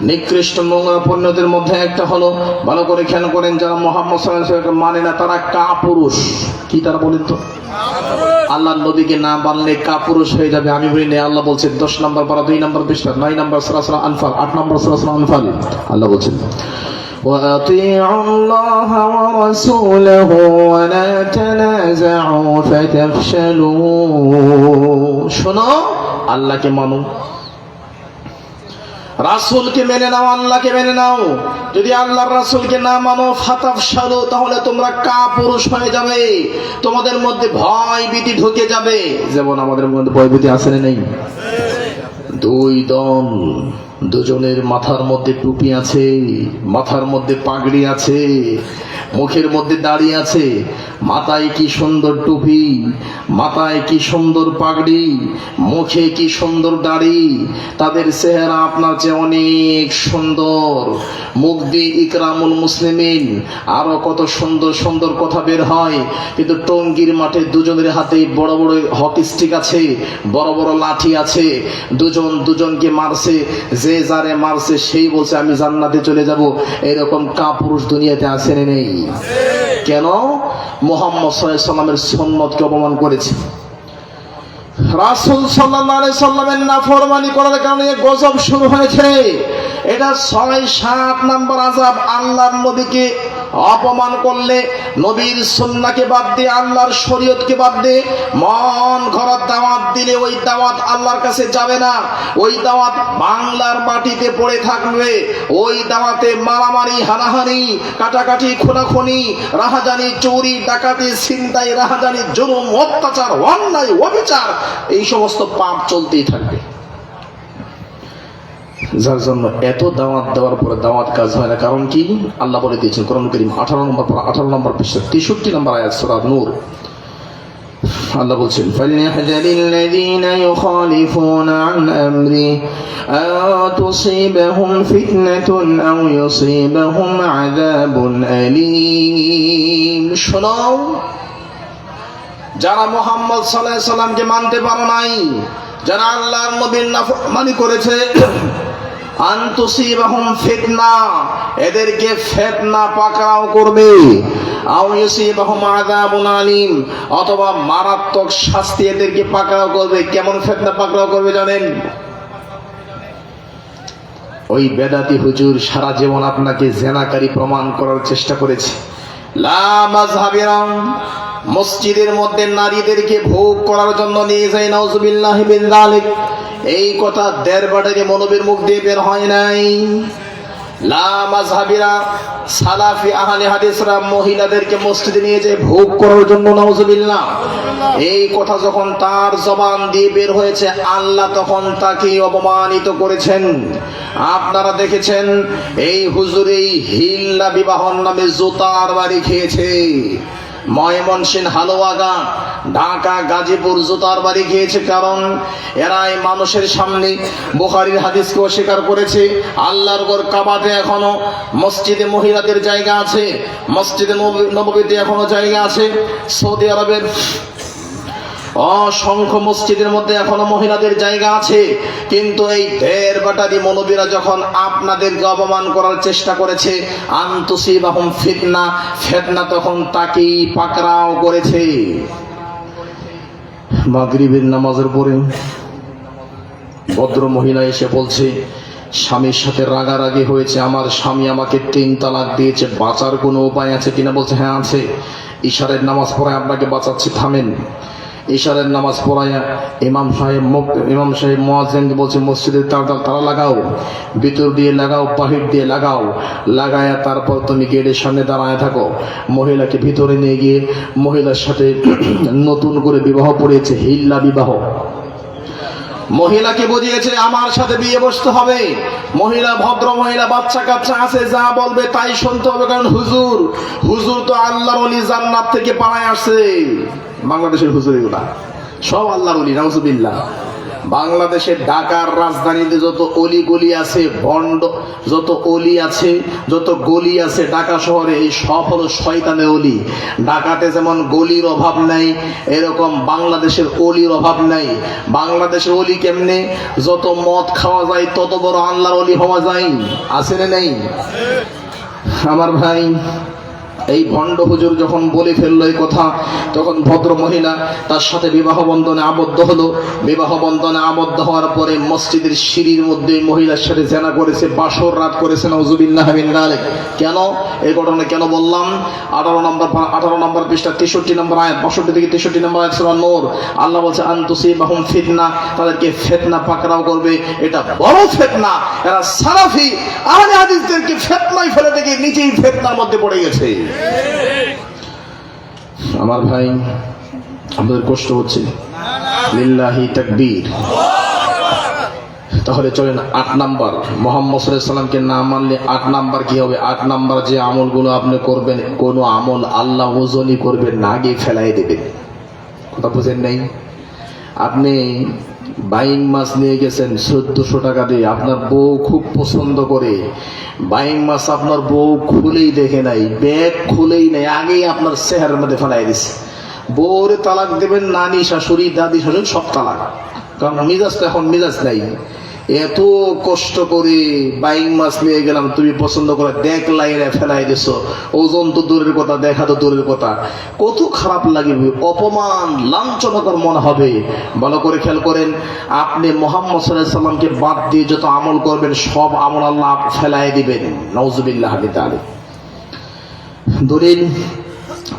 নিকৃষ্ট নোংরা পরিণতির মধ্যে একটা হলো, ভালো করে খেয়াল করেন, যারা মুহাম্মদ সাল্লাল্লাহু আলাইহি সাল্লামকে মানে না তারা কাপুরুষ। কি তারা বলেন তো? আল্লাহর নবীকে না মানলে কাপুরুষ হয়ে যাবে। আমি বলি না, আল্লাহ বলছেন 10 নম্বর পারা 2 নম্বর পৃষ্ঠা 9 নম্বর সূরা সূরা আনফাল 8 নম্বর সূরা সূরা আনফাল। আল্লাহ বলছেন, وأطيعوا الله ورسوله ولا تنازعوا فتفشلوا। শোনো, আল্লাহকে মানো, রাসূলকে মেনে নাও, আল্লাহকে মেনে নাও। যদি আল্লাহর রাসূলকে না মানো, ফাতাফশালু, তাহলে তোমরা কাপুরুষ হয়ে যাবে, তোমাদের মধ্যে ভয় ভীতি ঢুকে যাবে। যেমন আমাদের মধ্যে ভয় ভীতি আছে না নেই? দুই দল, দুজনের মাথার মধ্যে টুপি আছে, মাথার মধ্যে পাগড়ি আছে, মুখের মধ্যে দাড়ি আছে। মাথায় কি সুন্দর টুপি, মাথায় কি সুন্দর পাগড়ি, মুখে কি সুন্দর দাড়ি। তাদের চেহারা আপনার চেয়ে অনেক সুন্দর, মুখ দিয়ে ইকরামুল মুসলিমিন, আরো কত সুন্দর সুন্দর কথা বের হয়। কিন্তু টঙ্গীর মাঠে দুজনের হাতে বড় বড় হকি স্টিক আছে, বড় বড় লাঠি আছে, দুজন দুজনকে মারছে, যে যারে মারছে সেই বলছে আমি জান্নাতে চলে যাব। এরকম কাপুরুষ দুনিয়াতে আছে না নেই? কেন? মুহাম্মদ সাল্লাল্লাহু আলাইহি সাল্লামের সুন্নতকে অপমান করেছে, রাসূল সাল্লাল্লাহু আলাইহি সাল্লামের নাফরমানি করার কারণে গজব শুরু হয়েছে। এটা 6-7 নম্বর আযাব। আল্লাহর নবীকে অপমান করলে, নবীর সুন্নাহকে বাদ দিয়ে, আল্লাহর শরীয়তকে বাদ দিয়ে মন ঘর দাওয়াত দিলে ওই দাওয়াত আল্লাহর কাছে যাবে না, ওই দাওয়াত বাংলার মাটিতে পড়ে থাকবে। ওই দাওয়াতে মারামারি, হানাহানি, কাটাকাটি, খুনাখুনি, রাহাজানি, চুরি, ডাকাতি, ছিনতাই, রাহাজানি, জুলুম, অত্যাচার, অন্যায়, অবিচার, এই সমস্ত পাপ চলতেই থাকবে। যার জন্য এত দাওয়াত দেওয়ার পরে দাওয়াত কাজ হয় না। কারণ কি? আল্লাহ বলে দিয়েছেন কোরআন কারীম 18 নম্বর পৃষ্ঠা 63 নম্বর আয়াত সূরা নূর। আল্লাহ বলছেন, ফালইয়াহযারিল্লাযীনা ইউখালিফুনা আন আমরি আন তুসিবাহুম ফিতনাতুন আও ইউসিবাহুম আযাবুন আলীম। শোনো, যারা মুহাম্মদ সাল্লাল্লাহু আলাইহি সাল্লামকে মানতে পারো নাই, যারা আল্লাহর নবীর নাফরমানি করেছে, আন তুসিবাহুম ফিতনা, এদেরকে ফিতনা পাকড়াও করবে, আও ইউসিবাহুম আযাবুন আলীম, অথবা মারাত্মক শাস্তি এদেরকে পাকড়াও করবে। কেমন ফিতনা পাকড়াও করবে জানেন? ওই বেদাতি হুজুর সারা জীবন আপনাকে জেনাকারী প্রমাণ করার চেষ্টা করেছে। লা মাযহাবিরা মসজিদের মধ্যে নারীদেরকে ভোগ করার জন্য নিয়ে যায়, নাউজুবিল্লাহি মিন যালিক। এই কথা দেড়বাড়ি মৌলবীর মুখ দিয়ে বের হয় নাই। লা মাযহাবিরা, সালাফি আহলে হাদিসরা মহিলাদেরকে মসজিদে নিয়ে যায় ভোগ করার জন্য, নাউজুবিল্লাহ। এই কথা যখন তার জবান দিয়ে বের হয়েছে, আল্লাহ তখন তাকে অপমানিত করেছেন। আপনারা দেখেছেন এই হুজুর এই হিল্লা বিবাহর নামে জুতার বাড়ি খেয়েছে। ময়মনসিংহ, হালুয়াগা, ঢাকা, গাজীপুর জুতার বাড়ি খেয়েছে। কারণ এরাই মানুষের সামনে বুখারীর হাদিসকে অস্বীকার করেছে। আল্লাহর ঘর কাবাতে এখনো, মসজিদে মহিলাদের জায়গা আছে, মসজিদে নববীতে এখনো জায়গা আছে, সৌদি আরবের অসংখ্য মসজিদের মধ্যে এখনো মহিলাদের জায়গা আছে। কিন্তু এই ঢের বাটারি মৌলবীরা যখন আপনাদেরকে অপমান করার চেষ্টা করেছে, আন তুসিবাহুম ফিতনা, ফিতনা তখন তাকেই পাকড়াও করেছে। মাগরিবের নামাজের পরে ভদ্র মহিলা এসে বলছে, স্বামীর সাথে রাগারাগি হয়েছে, আমার স্বামী আমাকে 3 তালাক দিয়েছে, বাঁচার কোনো উপায় আছে কিনা? বলছে হ্যাঁ আছে, ইশারের নামাজ পড়ে আপনাকে বাঁচাচ্ছি, থামেন। ইশারের নামাজ পড়াইয়া ইমাম সাহেব মুয়াজ্জিনকে বলছে মসজিদে তালা লাগাও, ভিতর দিয়ে লাগাও, বাহির দিয়ে লাগাও, লাগায়া তারপর তুমি গেটের সামনে দাঁড়ায় থাকো। মহিলাকে ভিতরে নিয়ে গিয়ে মহিলার সাথে নতুন করে বিবাহ পড়িয়েছে, হিল্লা বিবাহ। মহিলাকে বুঝিয়েছে আমার সাথে বিয়ে বসতে হবে। মহিলা ভদ্র মহিলা, বাচ্চা কাচ্চা আছে, যা বলবে তাই শুনতে হবে, কারণ হুজুর তো আল্লাহর ওলি, জান্নাত থেকে পাড়ায় আসছে। বাংলাদেশের হুজুর এগুলা সব আল্লাহর ওলি, নাউজুবিল্লাহ। বাংলাদেশের ঢাকার রাজধানীতে যত অলি গলি আছে, ভণ্ড যত অলি আছে, যত গলি আছে ঢাকা শহরে, এই সব হলো শয়তানের অলি। ঢাকাতে যেমন গলির অভাব নাই, এরকম বাংলাদেশের অলির অভাব নাই। বাংলাদেশের অলি কেমনে? যত মদ খাওয়া যায় তত বড় আল্লাহর অলি হওয়া যায়, আছে না নেই? আমার ভাই, এই ভণ্ড হুজুর যখন বলে ফেললো এই কথা, তখন ভদ্র মহিলা তার সাথে বিবাহ বন্ধনে আবদ্ধ হলো। বিবাহ বন্ধনে আবদ্ধ হওয়ার পরে মসজিদের সিঁড়ির মধ্যে মহিলার সাথে জেনা করেছে, বাসর রাত করেছে, নাউজুবিল্লাহ মিন যালিক। কেন এই ঘটনা কেন বললাম? 18 নম্বর পৃষ্ঠা 63 নম্বর আয়াত, 62 থেকে 63 নম্বর আয়াত সূরা নূর। আল্লাহ বলছে আনতুসিবাহুম ফিতনা, তাদেরকে ফিতনা পাকড়াও করবে। এটা বড় ফিতনা। এরা সালাফি আহলে হাদিসদেরকে ফিতনায় ফেলে দেখে নিজেই ফিতনার মধ্যে পড়ে গেছে। আমার ভাই, আমাদের কষ্ট হচ্ছে, লিল্লাহি তাকবীর। তাহলে চলেন 8 নাম্বার, মুহাম্মদ সাল্লাল্লাহু আলাইহি সাল্লামকে না মানলে 8 নাম্বার কি হবে? 8 নাম্বার যে আমলগুলো আপনি করবেন, কোন আমল আল্লাহ ওজনই করবেন না, আগে ফেলাই দেবেন। কথা বুঝেন নাই? আপনি বাইং মাছ নিয়ে গেছেন 1400 টাকা দিয়ে, আপনার বউ খুব পছন্দ করে। বাইং মাছ আপনার বউ খুলেই দেখে নাই, ব্যাগ খুলেই নাই, আগেই আপনার চেহারার মধ্যে ফেলাই দিছে। বউরে তালাক দেবেন, নানি শাশুড়ি দাদি শাশুড়ি সব তালাক, কারণ মিজাজ তো এখন মিজাজ নাই। এত কষ্ট করে বাইং মাছ নিয়ে গেলাম, তুমি পছন্দ করে দেখলাই না, ফেলাই দিছো। ওজন তো দূরের কথা, দেখা তো দূরের কথা, কত খারাপ লাগবে, অপমান লাঞ্ছনাকর মনে হবে। ভালো করে খেয়াল করেন, আপনি মুহাম্মদ সাল্লাল্লাহু আলাইহি সাল্লামকে বাদ দিয়ে যত আমল করবেন সব আমল আল্লাহ ফেলাই দিবেন, নাউজুবিল্লাহ মিন যালিক। দলিল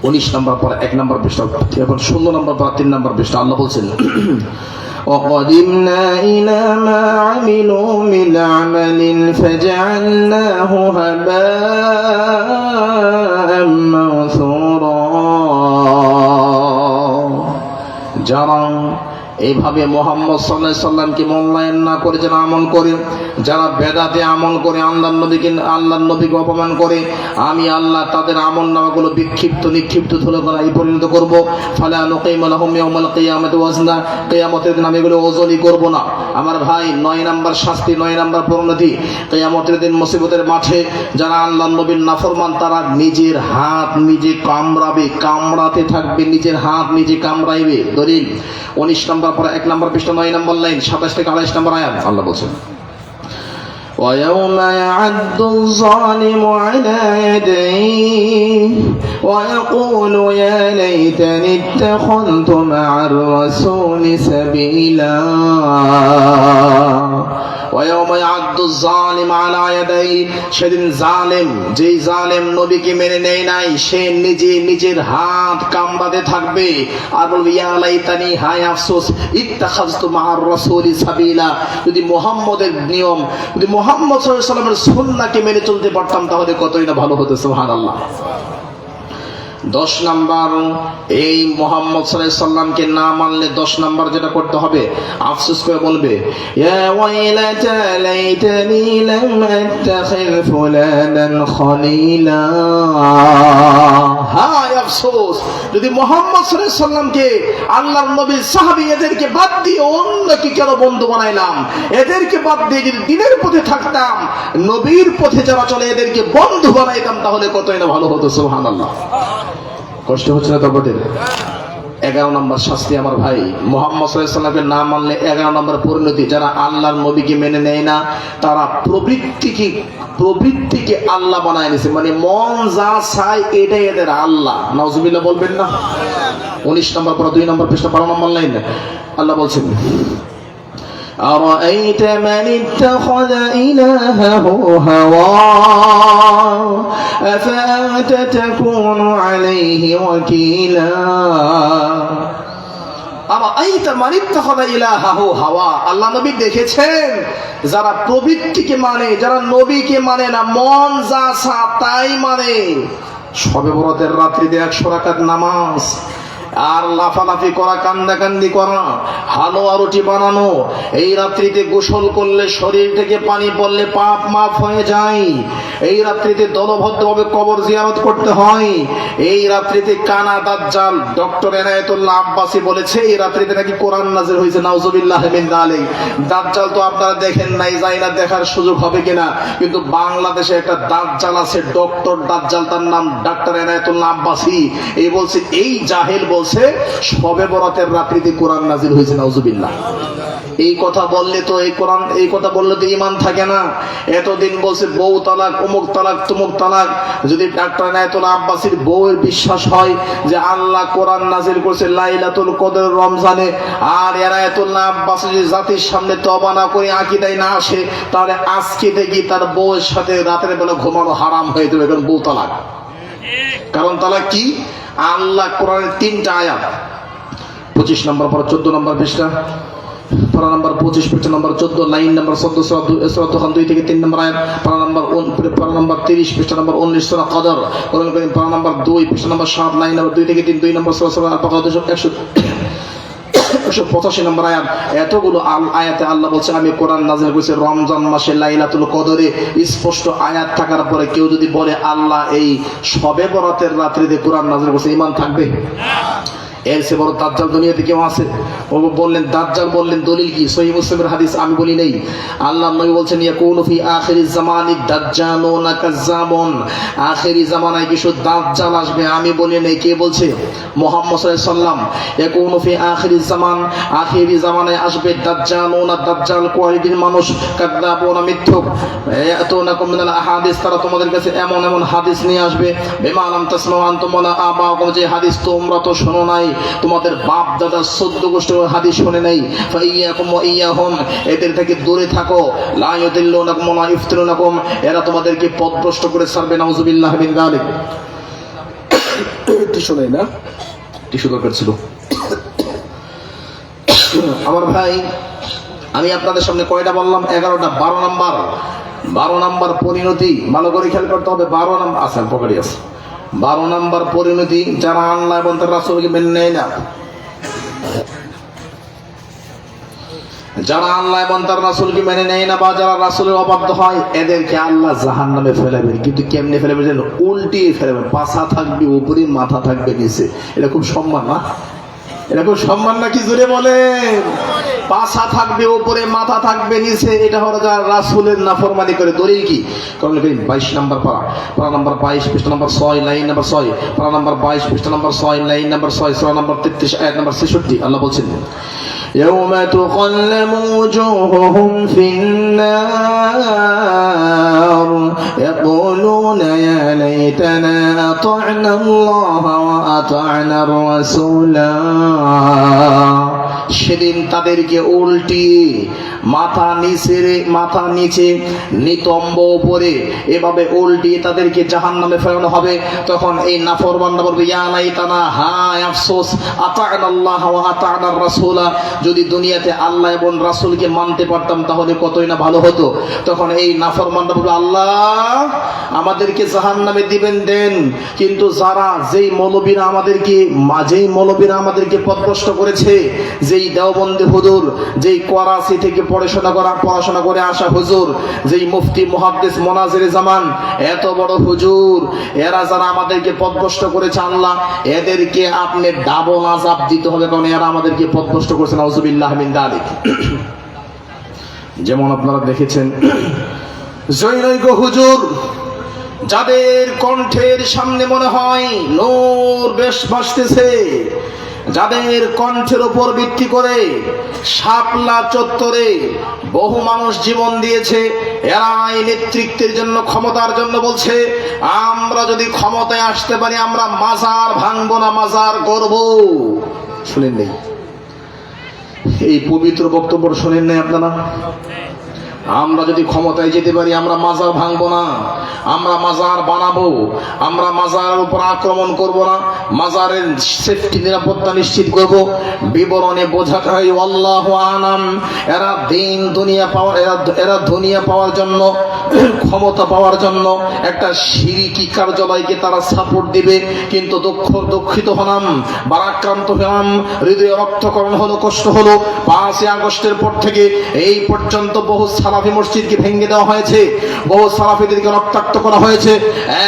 19 নম্বর পর 1 নম্বর পৃষ্ঠা, এখন 16 নম্বর পর 3 নম্বর পৃষ্ঠা। আল্লাহ বলছেন وَقَدِمْنَا إِلَى مَا عَمِلُوا مِنْ عَمَلٍ فَجَعَلْنَاهُ هَبَاءً مَنْثُورًا। যারা এইভাবে মুহাম্মদ সাল্লাল্লাহু আলাইহি সাল্লামকে মূল্যায়ন না করে যারা আমল করে, যারা বেদাতে আমল করে, আল্লাহর নবীকে অপমান করে, আমি আল্লাহ তাদের আমল নামাগুলো বিক্ষিপ্ত নিক্ষিপ্ত ধুলোকণায় পরিণত করব। ফালা নুকিমু লাহুম ইয়াউমাল কিয়ামাতি ওয়াজনা, কিয়ামতের দিন আমি এগুলো ওজনই করব না। আমার ভাই, 9 নম্বর শাস্তি, 9 নম্বর পরিণতি, কিয়ামতের দিন মুসিবতের মাঠে যারা আল্লাহর নবীর নাফরমান, তারা নিজের হাত নিজে কামড়াতে থাকবে, নিজের হাত নিজে কামড়াইবে। দলিল 19 নম্বর পর 1 নম্বর পৃষ্ঠা, 9 নম্বর লাইন, 27 থেকে 28 নম্বর আয়াত। আল্লাহ বলেন وَيَوْمَ يَعَضُّ الظَّالِمُ عَلَى يَدَيْهِ وَيَقُولُ يَا لَيْتَنِي اتَّخَذْتُ مَعَ الرَّسُولِ سَبِيلًا وَيَوْمَ يَعَضُّ الظَّالِمُ عَلَى يَدَيْهِ, সেদিন জালেম, যেই জালেম নবীকে মেনে নেয় নাই, সে নিজের হাত কামড়াতে থাকবে আর বলবে ইয়া লাইতানি, হায় আফসোস, ইত্তাখাযতু মা'আর রাসূলি সাবিলা, যদি মুহাম্মদের নিয়ম, যদি মুহাম্মদ সাল্লাল্লাহু আলাইহি ওয়াসাল্লামের সুন্নাহকে মেনে চলতে পারতাম তাহলে কতই না ভালো হতো। সুবহানাল্লাহ। 10 নাম্বার, এই মুহাম্মদ সাল্লাল্লাহু আলাইহি সাল্লামকে না মানলে 10 নাম্বার যেটা করতে হবে, আফসোস করে বলবে ইয়া ওয়াইলাতা লাইতানি লাম আত্তাখিয ফুলানান খলিলা, হায় আফসোস, যদি মুহাম্মদ সাল্লাল্লাহু আলাইহি সাল্লামকে, আল্লাহর নবী, সাহাবী এদেরকে বাদ দিয়ে অন্যকে কেন বন্ধু বানাইলাম? এদেরকে বাদ দিয়ে যদি দ্বীনের পথে থাকতাম, নবীর পথে যারা চলে এদেরকে বন্ধু বানাইতাম, তাহলে কতই না ভালো হতো। সুবহানাল্লাহ। কষ্ট হচ্ছে না তো বটে? 11 নম্বর শাস্তি আমার ভাই, মুহাম্মদ সাল্লাল্লাহু আলাইহি সাল্লামকে না মানলে 11 নম্বর পরিণতি, যারা আল্লাহর নবীকে মেনে নেয় না, তারা প্রবৃত্তিকে আল্লাহ বানায় নিয়েছে, মানে মন যা চায় এটাই এদের আল্লাহ। নাউজুবিল্লাহ বলবেন না? 19 নম্বর পর 2 নম্বর পৃষ্ঠা 12 নম্বর লাইন, আল্লাহ বলছেন أرأيت من اتخذ إلهه هواه أفأنت تكون عليه وكيلا। আল্লাহ নবী দেখেছেন যারা প্রবৃত্তিকে মানে, যারা নবীকে মানে না, মন যা তাই মানে, শবে বরাতের রাত্রিতে 100 রাকাত নামাজ আর লাফালাফি করা, কান্দাকান্দি করা, হালুয়া রুটি বানানো, এই রাত্রিতে গোসল করলে শরীর থেকে পানি পড়লে পাপ মাফ হয়ে যায়, এই রাত্রিতে দলবদ্ধভাবে কবর জিয়ারত করতে হয়, এই রাত্রিতে কানা দাজ্জাল ডক্টর এনায়েতুল্লাহ আব্বাসী বলেছে এই রাত্রিতে নাকি কোরআন নাযিল হয়েছে। নাউজুবিল্লাহ মিন যালিক। দাজ্জাল তো আপনারা দেখেন নাই, যাই না দেখার সুযোগ হবে কিনা, কিন্তু বাংলাদেশে একটা দাজ্জাল আছে, ডক্টর দাজ্জাল, তার নাম ডাক্তার এনায়েতুল্লাহ আব্বাসী। এই বলছে, এই জাহেল বলছে শবে বরাতের রাত্রিতে কোরআন নাযিল হয়েছে। নাউজুবিল্লাহ। এই কথা বললে তো এই কথা বললে তো ঈমান থাকে না। এতদিন বলছে বউ তালাক, অমুক তালাক, তমুক তালাক। যদি ডাক্তার এনায়েতুল্লাহ আব্বাসীর বউয়ের বিশ্বাস হয় যে আল্লাহ কোরআন নাযিল করছে লাইলাতুল কদর রমজানে, আর এনায়েতুল্লাহ আব্বাসী যদি জাতির সামনে তওবা না করে আকীদায় না আসে, তাহলে আজকে থেকে তার বউয়ের সাথে রাতের বেলা ঘুমানো হারাম হয়ে যাবে। কারণ বউ তালাক। কারণ তালাক কি? আল্লাহ কোরআনের 3টা আয়াত, 25 নম্বর পর 14 নম্বর পৃষ্ঠা, পারা নাম্বার 25 পৃষ্ঠা নম্বর 14, লাইন নাম্বার 14, সূরা দুখান 2 থেকে 3 নম্বর আয়াত, পারা নাম্বার 30 পৃষ্ঠা নম্বর 19 সূরা কদর, কোরআন কারীম পারা নাম্বার 2 পৃষ্ঠা নম্বর 7, লাইন নাম্বার 2 থেকে 3, 2 নম্বর সূরা আল-বাকারা 185 নম্বর আয়াত। এতগুলো আয়াতে আল্লাহ বলছে আমি কোরআন নাযিল করেছি রমজান মাসে লাইলাতুল কদরে। স্পষ্ট আয়াত থাকার পরে কেউ যদি বলে আল্লাহ এই শবে বরাতের রাত্রিতে কোরআন নাযিল করেছে, ঈমান থাকবে? এর চেয়ে বড় দাজ্জাল দুনিয়াতে কেউ আছে? ও বললেন, দাজ্জাল বললেন দলিল কি? সহিহ মুসলিমের হাদিস, আমি বলি নেই। আল্লাহ নবী বলছেন ইয়াকুনু ফি আখিরিজ জামানি দাজ্জালুনা কাজ্জাবুন, আখিরি জামানায় কিছু দাজ্জাল আসবে, আমি বলি নেই। কে বলছে? মুহাম্মদ সাল্লাল্লাহু আলাইহি সাল্লাম। ইয়াকুনু ফি আখিরিজ জামান, আখিরি জামানায় আসবে দাজ্জালুনা, দাজ্জাল কোয়ালিটির মানুষ, কাজ্জাবুনা মিথ্যুক, ইয়াতুনাকুম মিনাল আহাদিস, তারা তোমাদের কাছে এমন এমন হাদিস নিয়ে আসবে, বিমা লাম তাসমাউ আনতুম ওয়ালা আবাউকুম, যে হাদিস তোমরা তো শোনো নাই, তোমাদের বাপ দাদা 14 গোষ্ঠীর হাদিস শুনে নাই। ফাইয়াকুম ওয়া ইয়াহুম, এদের থেকে দূরে থাকো। লা ইউদিল্লুনাকুম ওয়া লা ইফতিনুনাকুম, এরা তোমাদেরকে পথভ্রষ্ট করে ছাড়বে। নাউজুবিল্লাহ মিন যালিক। টিস্যু নাই না? টিস্যু দরকার ছিল। আমার ভাই, আমি আপনাদের সামনে কয়টা বললাম? 11টা। 12 নাম্বার পরিণতি, ভালো করে খেয়াল করতে হবে। 12 নাম্বার আছে, পকেটে আছে। 12 নাম্বার পরিণতি, যারা আল্লাহ এবং তার রাসূলকে মেনে নেয় না, যারা আল্লাহ এবং তার রাসূলকে মেনে নেয় না, বা যারা রাসূলের অবাধ্য হয়, এদেরকে আল্লাহ জাহান্নামে ফেলাবেন। কিন্তু কেমনে ফেলাবেন জানো? উল্টিয়ে ফেলাবেন। পাছা থাকবে উপরে, মাথা থাকবে নিচে। এটা খুব সম্মান না? এটা খুব সম্মান নাকি? জোরে বলেন। পাছা থাকবে উপরে, মাথা থাকবে নিচে। এটা হলো যারা রাসূলের নাফরমানি করে। দলিল কি? কোরআন কারীম 22 নম্বর পারা নাম্বার 22 পৃষ্ঠা নম্বর 6, লাইন নাম্বার 6, পারা নাম্বার 22 পৃষ্ঠা নম্বর 6, লাইন নাম্বার 6, সূরা নাম্বার 33 আয়াত নাম্বার 66। আল্লাহ বলছেন ইয়াউমা তুকাল্লামু ওজুহুহুম ফিন-নার ইয়াকুলুনা ইয়া লাইতানা আতা'না আল্লাহা ওয়া আতা'না আর-রাসূলা। সেদিন তাদেরকে উল্টিয়ে মাথা নিচে নিতম্ব উপরে এভাবে উল্টিয়ে তাদেরকে জাহান্নামে ফেলানো হবে। তখন এই নাফরমানরা বলবে ইয়া লাইতানা, হায় আফসোস, আতা'না আল্লাহ ওয়া আতা'না আর-রাসূলা, যদি দুনিয়াতে আল্লাহ এবং রাসূলকে মানতে পারতাম তাহলে কতই না ভালো হতো। তখন এই নাফরমানরা বলবে আল্লাহ আমাদেরকে জাহান্নামে দিবেন দেন, কিন্তু যেই মৌলবীরা আমাদেরকে পথভ্রষ্ট করেছে, যেই দেওবন্দি হুজুর, যেই করাচি থেকে পড়াশোনা করে আসা হুজুর, যেই মুফতি মুহাদ্দিস মুনাজিরে জামান, এত বড় হুজুর, এরা যারা আমাদেরকে পথভ্রষ্ট করেছে, আল্লাহ এদেরকে আপনি ডাবল আযাব দিতে হবে, কারণ এরা আমাদেরকে পথভ্রষ্ট করেছে। নাউজুবিল্লাহ মিন যালিক। যেমন আপনারা দেখেছেন জৈনৈক হুজুর, যাদের কণ্ঠের সামনে মনে হয় নূর বেশ ভাসতেছে, যাদের কণ্ঠের উপর ভিত্তি করে শাপলা চত্বরে বহু মানুষ জীবন দিয়েছে, এরাই নেতৃত্বের জন্য, ক্ষমতার জন্য বলছে আমরা যদি ক্ষমতায় আসতে পারি আমরা মাজার ভাঙবো না, মাজার গড়ব। শুনেন নেই? এই পবিত্র বক্তব্য শোনেন নাই আপনারা? আমরা যদি ক্ষমতায় যেতে পারি আমরা মাজার ভাঙবো না, আমরা মাজার বানাবো, আমরা মাজারের উপর আক্রমণ করব না, মাজারের সেফটি নিরাপত্তা নিশ্চিত করব। বিবরণে বোঝা যায় আল্লাহু আলাম এরা দিন দুনিয়া পাওয়ার এরা দুনিয়া পাওয়ার জন্য, ক্ষমতা পাওয়ার জন্য একটা শিরকি কার্যালয়কে তারা সাপোর্ট দিবে। কিন্তু দুঃখিত হলাম, বারাক্রান্ত হলাম, হৃদয়ে রক্তকরণ হলো, কষ্ট হলো। 5ই আগস্টের পর থেকে এই পর্যন্ত বহু সালাফি মসজিদকে ভেঙে দেওয়া হয়েছে, বহু সালাফিদেরকে রক্তাক্ত করা হয়েছে।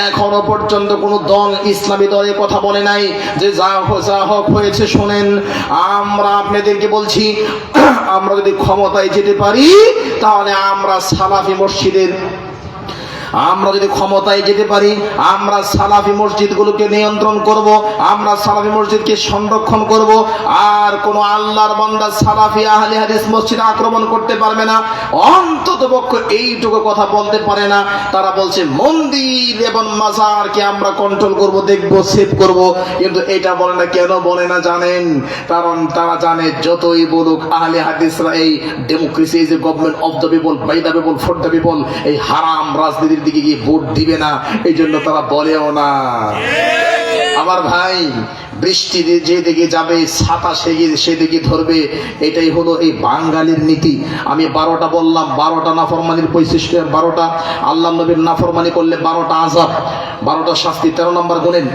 এখনো পর্যন্ত কোন দল, ইসলামী দলের কথা বলে নাই যে যা হোক হয়েছে শোনেন। আমরা আপনাদেরকে বলছি, আমরা যদি ক্ষমতায় যেতে পারি তাহলে আমরা সালাফি মসজিদের, আমরা যদি ক্ষমতায় যেতে পারি আমরা সালাফি মসজিদগুলোকে নিয়ন্ত্রণ করব, আমরা সালাফি মসজিদকে সংরক্ষণ করব। আর কোন আল্লাহর বান্দা সালাফি আহলে হাদিস মসজিদ আক্রমণ করতে পারবে না, অন্ততপক্ষে এইটুকু কথা বলতে পারে না। তারা বলছে মন্দির এবং মাজারকে আমরা কন্ট্রোল করব, দেখব, সেভ করব, কিন্তু এটা বলে না। কেন বলে না জানেন? কারণ তারা জানে যতই বলুক আহলে হাদিসরা এই ডেমোক্রেসি, এই যে government of the people, by the people, for the people, এই হারাম রাজনীতির দিকে গিয়ে ভোট দিবে না, এই জন্য তারা বলেও না। আমার ভাই, বৃষ্টি যেদিকে যাবে ছাতা সেদিকে ধরবে, এটাই হলো এই বাঙালির নীতি। আমি 12টা বললাম, 12টা নাফরমানির বৈশিষ্ট্য, 12টা আল্লাহ নবীর নাফরমানি করলে 12টা আযাব, 12টা শাস্তি। 13 নম্বর গুনেন,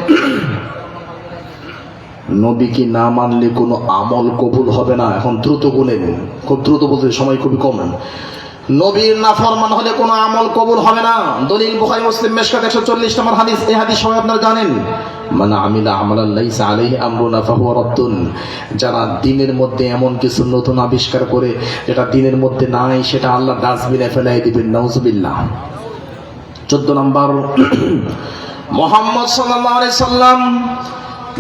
নবীকে না মানলে কোনো আমল কবুল হবে না। এখন দ্রুত গুনেন, খুব দ্রুত বলতে সময় খুবই কম। নবীর নাফরমান হলে কোনো আমল কবুল হবে না। দলিল বুখারী মুসলিম মিশকাত 140 নম্বর হাদিস। এই হাদিস সবাই আপনারা জানেন। মান আমিলা আমালান লাইসা আলাইহি আমরুনা ফাহুয়া রাদ্দুন। যারা দিনের মধ্যে এমন কিছু নতুন আবিষ্কার করে যেটা দিনের মধ্যে নাই, সেটা আল্লাহ ডাস্টবিনে ফেলাই দিবেন, নাউজুবিল্লাহ। 14 নম্বর, মুহাম্মদ সাল্লাল্লাহু আলাইহি সাল্লাম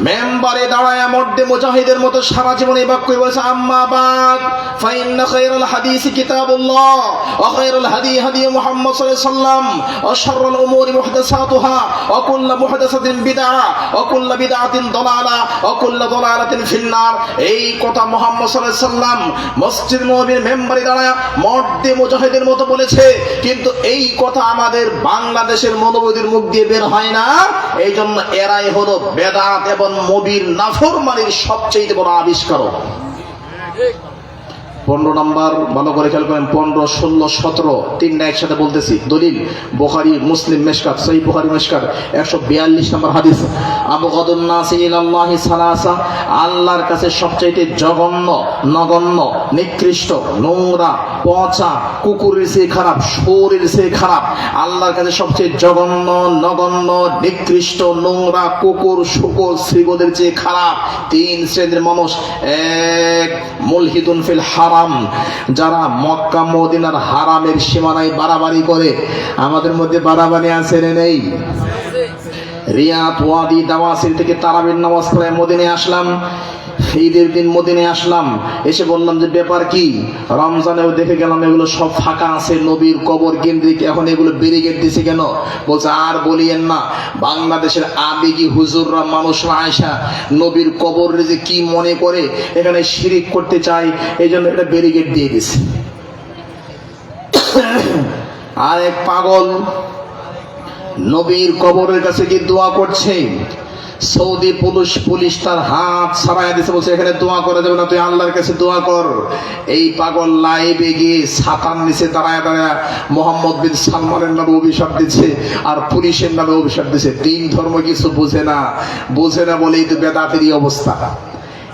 মেম্বারে দাঁড়ায় মর্দে মুজাহিদের মতো সারা জীবন এই বাক্য বলেছে, আম্মা বাদ ফাইন্না খায়রাল হাদিস কিতাবুল্লাহ ওয়া খায়রুল হাদি হাদি মুহাম্মদ সাল্লাল্লাহু আলাইহি সাল্লাম ওয়া শাররুল উমুরি মুহদাসাতুহা ওয়া কুল্লু মুহদাসাতিন বিদআহ ওয়া কুল্লু বিদআতিন দালালা ওয়া কুল্লু দালালাতিন ফিন্নার। এই কথা মুহাম্মদ সাল্লাল্লাহু আলাইহি সাল্লাম মসজিদ নববীর মেম্বারে দাঁড়ায় মর্দে মুজাহিদের মতো বলেছে, কিন্তু এই কথা আমাদের বাংলাদেশের মৌলবীদের মুখ দিয়ে বের হয় না। এই জন্য এরাই হলো বেদাত এবং নবীর নাফরমানির সবচেয়ে বড় আবিষ্কারক। 15 নম্বর, ভালো করে খেয়াল করেন, 15, 16, 17 তিনটা একসাথে বলতেছি। দলিল বুখারী মুসলিম মিশকাত, সহিহ বুখারী মিশকাত 142 নম্বর হাদিস। আবগাদুন নাসি ইলাল্লাহি সালাসা, আল্লাহর কাছে সবচেয়ে জঘন্য, নগণ্য, নিকৃষ্ট, নোংরা, পচা, কুকুরের চেয়ে খারাপ, শুয়োরের চেয়ে খারাপ। আল্লাহর কাছে সবচেয়ে জঘন্য, নগণ্য, নিকৃষ্ট, নোংরা, কুকুর, শুকর, শ্রীগদের চেয়ে খারাপ 3 শ্রেণীর মানুষ। এক, মুলহিদুন ফিল হারাম, যারা মক্কা মদিনার হারামের সীমানায় বাড়াবাড়ি করে। আমাদের মধ্যে বাড়াবাড়ি আছে না নেই? রিয়াদ, ওয়াদি, দাওয়াসির থেকে তারাবির নামাজ পড়ে মদিনায় আসলাম, ঈদের দিন মদিনায় আসলাম, এসে বললাম যে ব্যাপার কি? রমজানেও দেখে গেলাম এগুলো সব ফাঁকা আছে, নবীর কবর কেন্দ্রিক, এখন এগুলো ব্যারিকেড দিছে কেন? বলছে আর বলিয়েন না, বাংলাদেশের আবেগী হুজুররা, মানুষরা আয়সা নবীর কবর যে কি মনে করে এখানে শিরিক করতে চায়, এই জন্য এটা ব্যারিকেড দিয়ে দিছে। আর এক পাগল নবীর কবরের কাছে গিয়ে দোয়া করছে, সৌদি পুলিশ তার হাত ছাড়াই দিছে, বলছে এখানে দোয়া করা যাবে না, তুই আল্লাহর কাছে দোয়া কর। এই পাগল লাইভে গিয়ে ছাতার নিচে দাঁড়ায় মোহাম্মদ বিন সালমানের নামে অভিশাপ দিচ্ছে আর পুলিশের নামে অভিশাপ দিচ্ছে। 3 ধর্ম কিছু বোঝে না বলেই তো বেদাতেরই অবস্থা।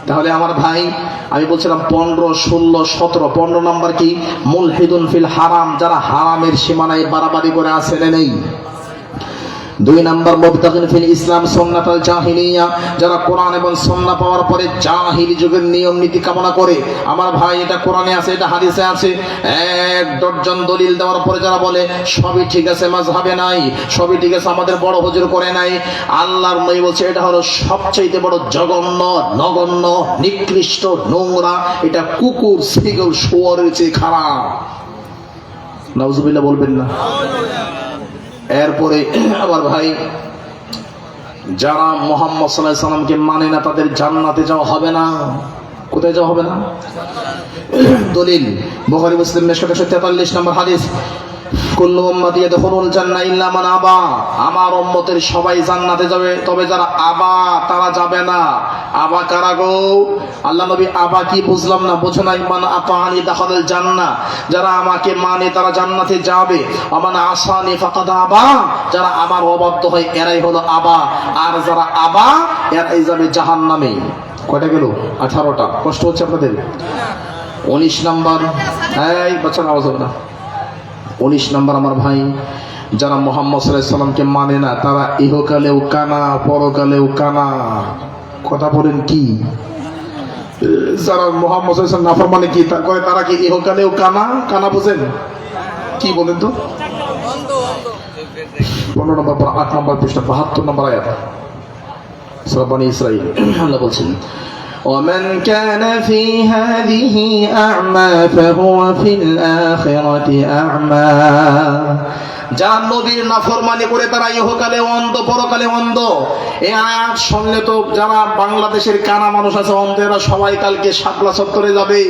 তাহলে আমার ভাই, আমি বলছিলাম 15, 16, 17, 15 নম্বর কি? মুলহিদুন ফিল হারাম, যারা হারামের সীমানায় বাড়াবাড়ি করে আছে নেই। 2 নম্বর, মুবতাগিন ফিল ইসলাম সুন্নাতাল জাহিলিয়া, যারা কোরআন এবং সুন্নাহ পাওয়ার পরে জাহিলি যুগের নিয়ম নীতি কামনা করে। আমার ভাই, এটা কোরআনে আছে, এটা হাদিসে আছে। 1 ডজন দলিল দেওয়ার পরে যারা বলে সবই ঠিক আছে, মাযহাবে নাই, সবই ঠিক আছে, আমাদের বড় হুজুর করে নাই, আল্লাহর নবী বলছে এটা হলো সবচেয়ে বড় জঘন্য, নগণ্য, নিকৃষ্ট, নোংরা, এটা কুকুর, ছাগল, শুয়োরের চেয়ে খারাপ। নাউজুবিল্লাহ বলবেন না? এরপরে আমার ভাই, যারা মুহাম্মদ সাল্লাল্লাহু আলাইহি সাল্লামকে মানে না তাদের জান্নাতে যাওয়া হবে না। কোথায় যাওয়া হবে না? দলিল বুখারী মুসলিম 143 নম্বর হাদিস, কুল্লু উম্মতি ইয়াদখুলুল জান্নাহ ইল্লা মান আবা, আমার উম্মতের সবাই জান্নাতে যাবে, তবে যারা আবা তারা যাবে না। আবা কারা গো? আল্লাহ নবী আবা কি বুঝলাম না, বোঝো নাই? মান আতাআনি দাখালাল জান্নাহ, যারা আমাকে মানে তারা জান্নাতে যাবে। আমান আসানি ফাকাদ আবা, যারা আমার অবাধ্য হয় এরাই হলো আবা, আর যারা আবা এরাই যাবে জাহান্নামে। কয়টা গেল? 18টা। কষ্ট হচ্ছে আপনাদের? 19 নাম্বার, এই বাচ্চারা আওয়াজ হবে না। 19 নাম্বার আমার ভাই, যারা মুহাম্মদ সাল্লাল্লাহু আলাইহি সাল্লামকে মানে না তারা ইহকালেও কানা পরকালেও কানা। কথা বলেন কি? যারা মুহাম্মদ সাল্লাল্লাহু আলাইহি সাল্লাম নাফরমানি কি করে, তারা কি ইহকালেও কানা? কানা বুঝেন কি বলেন তো? 15 নম্বর 8 নম্বর পৃষ্ঠা 72 নম্বর আয়াত সূরা বনী ইসরাঈল। আল্লাহ বলছেন, ومن كان في هذه أعمى فهو في الآخرة أعمى, যারা নবীর নাফরমানি করে তারা ইহকালে অন্ধ পরকালে অন্ধ। এই আয়াত শুনলে তো যারা বাংলাদেশের কানা মানুষ আছে অন্ধ, এরা সবাই কালকে শাপলা চত্বরে যাবে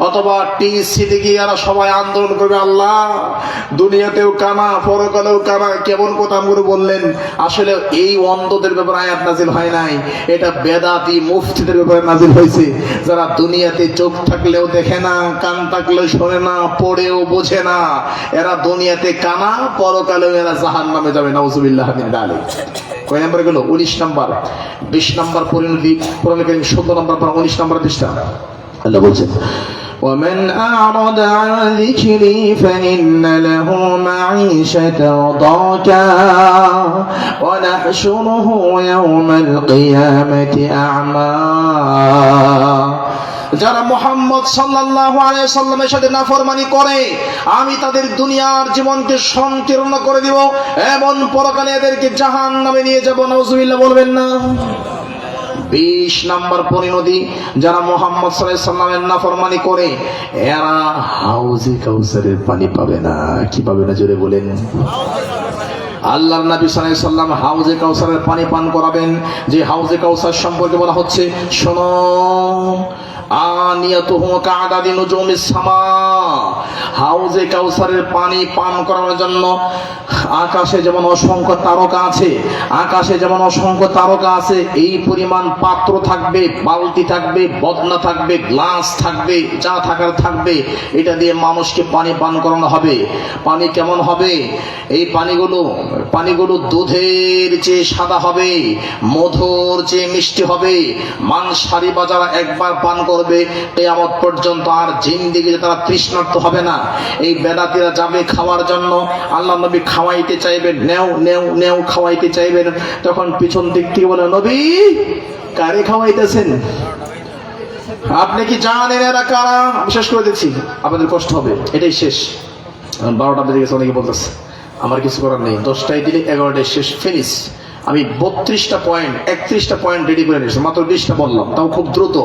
অথবা টিসিতে গিয়ে এরা সবাই আন্দোলন করবে, আল্লাহ দুনিয়াতেও কানা পরকালেও কানা। কেমন কথা করে বললেন? আসলে এই অন্ধদের ব্যাপারে আয়াত নাজিল হয় নাই, এটা বেদাতি মুফতিদের ব্যাপারে নাজিল হয়েছে। যারা দুনিয়াতে চোখ থাকলেও দেখে না, কান থাকলেও শোনে না, পড়েও বোঝে না, এরা দুনিয়াতে কানা পরকালেও এরা জাহান্নামে যাবে। নাউজুবিল্লাহ মিন যালিক। কয় নাম্বার গেল? 19 নাম্বার। 20 নাম্বার পরিণতি কোরআন কারীম 17 নাম্বার 19 নাম্বার পৃষ্ঠা। আল্লাহ বলছেন, ومن أعرض عن ذكري فإن له معيشة ضنكا ونحشره يوم القيامة أعمى, যারা মুহাম্মদ সাল্লাল্লাহু আলাইহি সাল্লামের সাথে নাফরমানি করে আমি তাদের দুনিয়ার জীবনকে সংকীর্ণ করে দিব এবং পরকালে এদেরকে জাহান্নামে নিয়ে যাব। নাউজুবিল্লাহ বলবেন না? 20 নাম্বার পরিণতি, যারা মুহাম্মদ সাল্লাল্লাহু আলাইহি সাল্লামের নাফরমানি করে এরা হাউজে কাউসারের পানি পাবে না। কি পাবে না? জোরে বলেন। আল্লাহর নবী সাল্লাল্লাহু আলাইহি সাল্লাম হাউজে কাউসারের পানি পান করাবেন। যে হাউজে কাউসার সম্পর্কে বলা হচ্ছে, শোনো, আনিয়াতুহু কাআদাদি নুজুমিস সামা, হাউজে কাউসারের পানি পান করানোর জন্য আকাশে যেমন অসংখ্য তারকা আছে, আকাশে যেমন অসংখ্য তারকা আছে, এই পরিমাণ পাত্র থাকবে, বালতি থাকবে, বদনা থাকবে, গ্লাস থাকবে, যা থাকার থাকবে। এটা দিয়ে মানুষকে পানি পান করানো হবে। পানি কেমন হবে? এই পানিগুলো দুধের চেয়ে সাদা হবে, মধুর চেয়ে মিষ্টি হবে। মানসারি বাজারা একবার পান করবে কিয়ামত পর্যন্ত আর জিন্দেগিতে তারা তৃষ্ণার্ত হবে না। এই বেদাতীরা যাবে খাওয়ার জন্য, আল্লাহ নবী খাওয়াইতে চাইবেন, নেও নেও নেও খাওয়াইতে চাইবেন, তখন পিছন দিক থেকে বলে, নবী কারে খাওয়াইতেছেন? আপনি কি জানেন এরা কারা? আমি শেষ করে দিচ্ছি, আপনাদের কষ্ট হবে, এটাই শেষ। 12টা বেজে গেছে, অনেকে বলতেছে, আমার কিছু করার নেই, 10টায় দিলে 11টায় শেষ, ফিনিশ। আমি 32টা পয়েন্ট 31টা পয়েন্ট রেডি করে নিয়েছি, মাত্র 20টা বললাম, তাও খুব দ্রুত।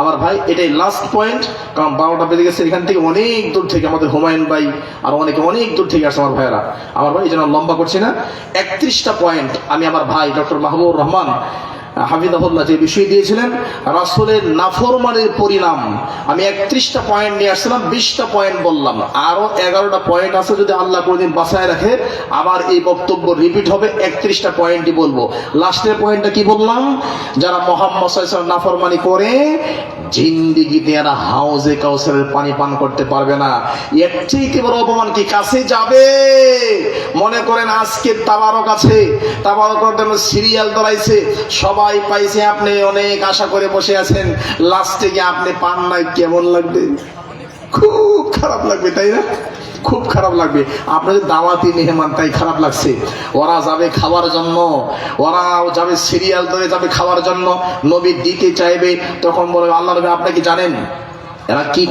আমার ভাই এটাই লাস্ট পয়েন্ট, কারণ 12টা বেজে গেছে। এখান থেকে অনেক দূর থেকে আমাদের হুমায়ুন ভাই আর অনেকে অনেক দূর থেকে আসছে আমার ভাইয়েরা। আমার ভাই এই জন্য লম্বা করছি না, 31টা পয়েন্ট আমি আমার ভাই ডক্টর মাহবুবুর রহমান হাফিজাহুল্লাহ যে বিষয় দিয়েছিলেন রাসূলের নাফরমানির পরিণাম, আমি 31টা পয়েন্ট নিয়ে আসছিলাম, 20টা পয়েন্ট বললাম, আরো 11টা পয়েন্ট আছে, যদি আল্লাহ কোনদিন বাঁচায় রাখে আবার এই বক্তব্য রিপিট হবে, 31টা পয়েন্টই বলবো। লাস্টের পয়েন্টটা কি বললাম? যারা মুহাম্মদ সাল্লাল্লাহু আলাইহি ওয়াসাল্লাম নাফরমানি করে জিন্দেগিতে এরা হাউজে কাউসারের পানি পান করতে পারবে না। এর থেকে বড় অপমান কি কাছে যাবে? মনে করেন আজকে তাবারক আছে, তাবারকের জন্য সিরিয়াল ধরাইছে, সবাই পাইছে, আপনি অনেক আশা করে বসে আছেন, লাস্টে গিয়ে আপনি পান নাই, কেমন লাগবে? খুব খারাপ লাগবে, তাই না? খুব খারাপ লাগবে। আপনাদের দাওয়াতি মেহমান, তাই খারাপ লাগছে। ওরা যাবে খাওয়ার জন্য, ওরাও যাবে সিরিয়াল ধরে যাবে খাওয়ার জন্য, নবী দিতে চাইবে, তখন বলে, আল্লাহ নবী আপনি কি জানেন এরা কি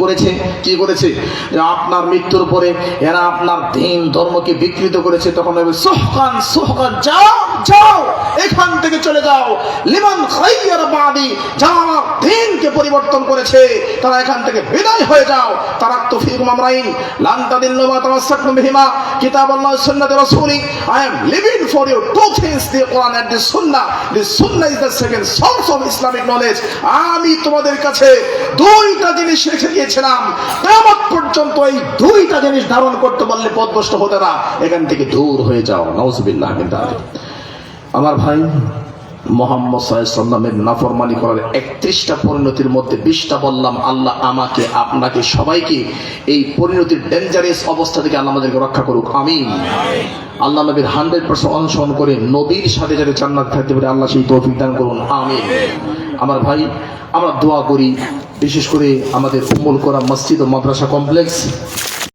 করেছে যে আপনার মৃত্যুর পরে এরা আপনার দিন ধর্মকে বিকৃত করেছে। তখন সোহকান সোহকান, যাও যাও এখান থেকে চলে যাও। লিমান খাইয়ার বাদি, যারা আমার দিনকে পরিবর্তন করেছে তারা এখান থেকে বিদায় হয়ে যাও। তারাক্তু ফীকুম আমরাইন লান তাদিল্লু মা তামাসসাকতুম বিহিমা কিতাবাল্লাহি ওয়া সুন্নাতি রাসূলি। I am living for you two things, the Quran and the Sunnah. The Sunnah is the second source of Islamic knowledge. আমি তোমাদের কাছে দুইটা জিনিস রেখে দিয়েছিলাম, কিয়ামত পর্যন্ত এই দুইটা জিনিস ধারণ করতে পারলে পথভ্রষ্ট হতে না, এখান থেকে দূর হয়ে যাও। নাউযুবিল্লাহ মিন যালিক। আমার ভাই, মুহাম্মদ সাল্লাল্লাহু আলাইহি ওয়াসাল্লামের নাফরমানি করার 31টা পরিণতির মধ্যে 20টা বললাম। আল্লাহ আমাকে, আপনাকে, সবাইকে এই পরিণতির ডেঞ্জারাস অবস্থা থেকে আল্লাহ আমাদেরকে রক্ষা করুক, আমিন। আল্লাহ নবীর 100% অনুসরণ করে নবীর সাথে যাতে জান্নাত থাকতে পারে আল্লাহ সেই তৌফিক দান করুন, আমিন। আমার ভাই, আমরা দোয়া করি বিশেষ করে আমাদের উম্মুল কোরআন মসজিদ ও মাদ্রাসা কমপ্লেক্স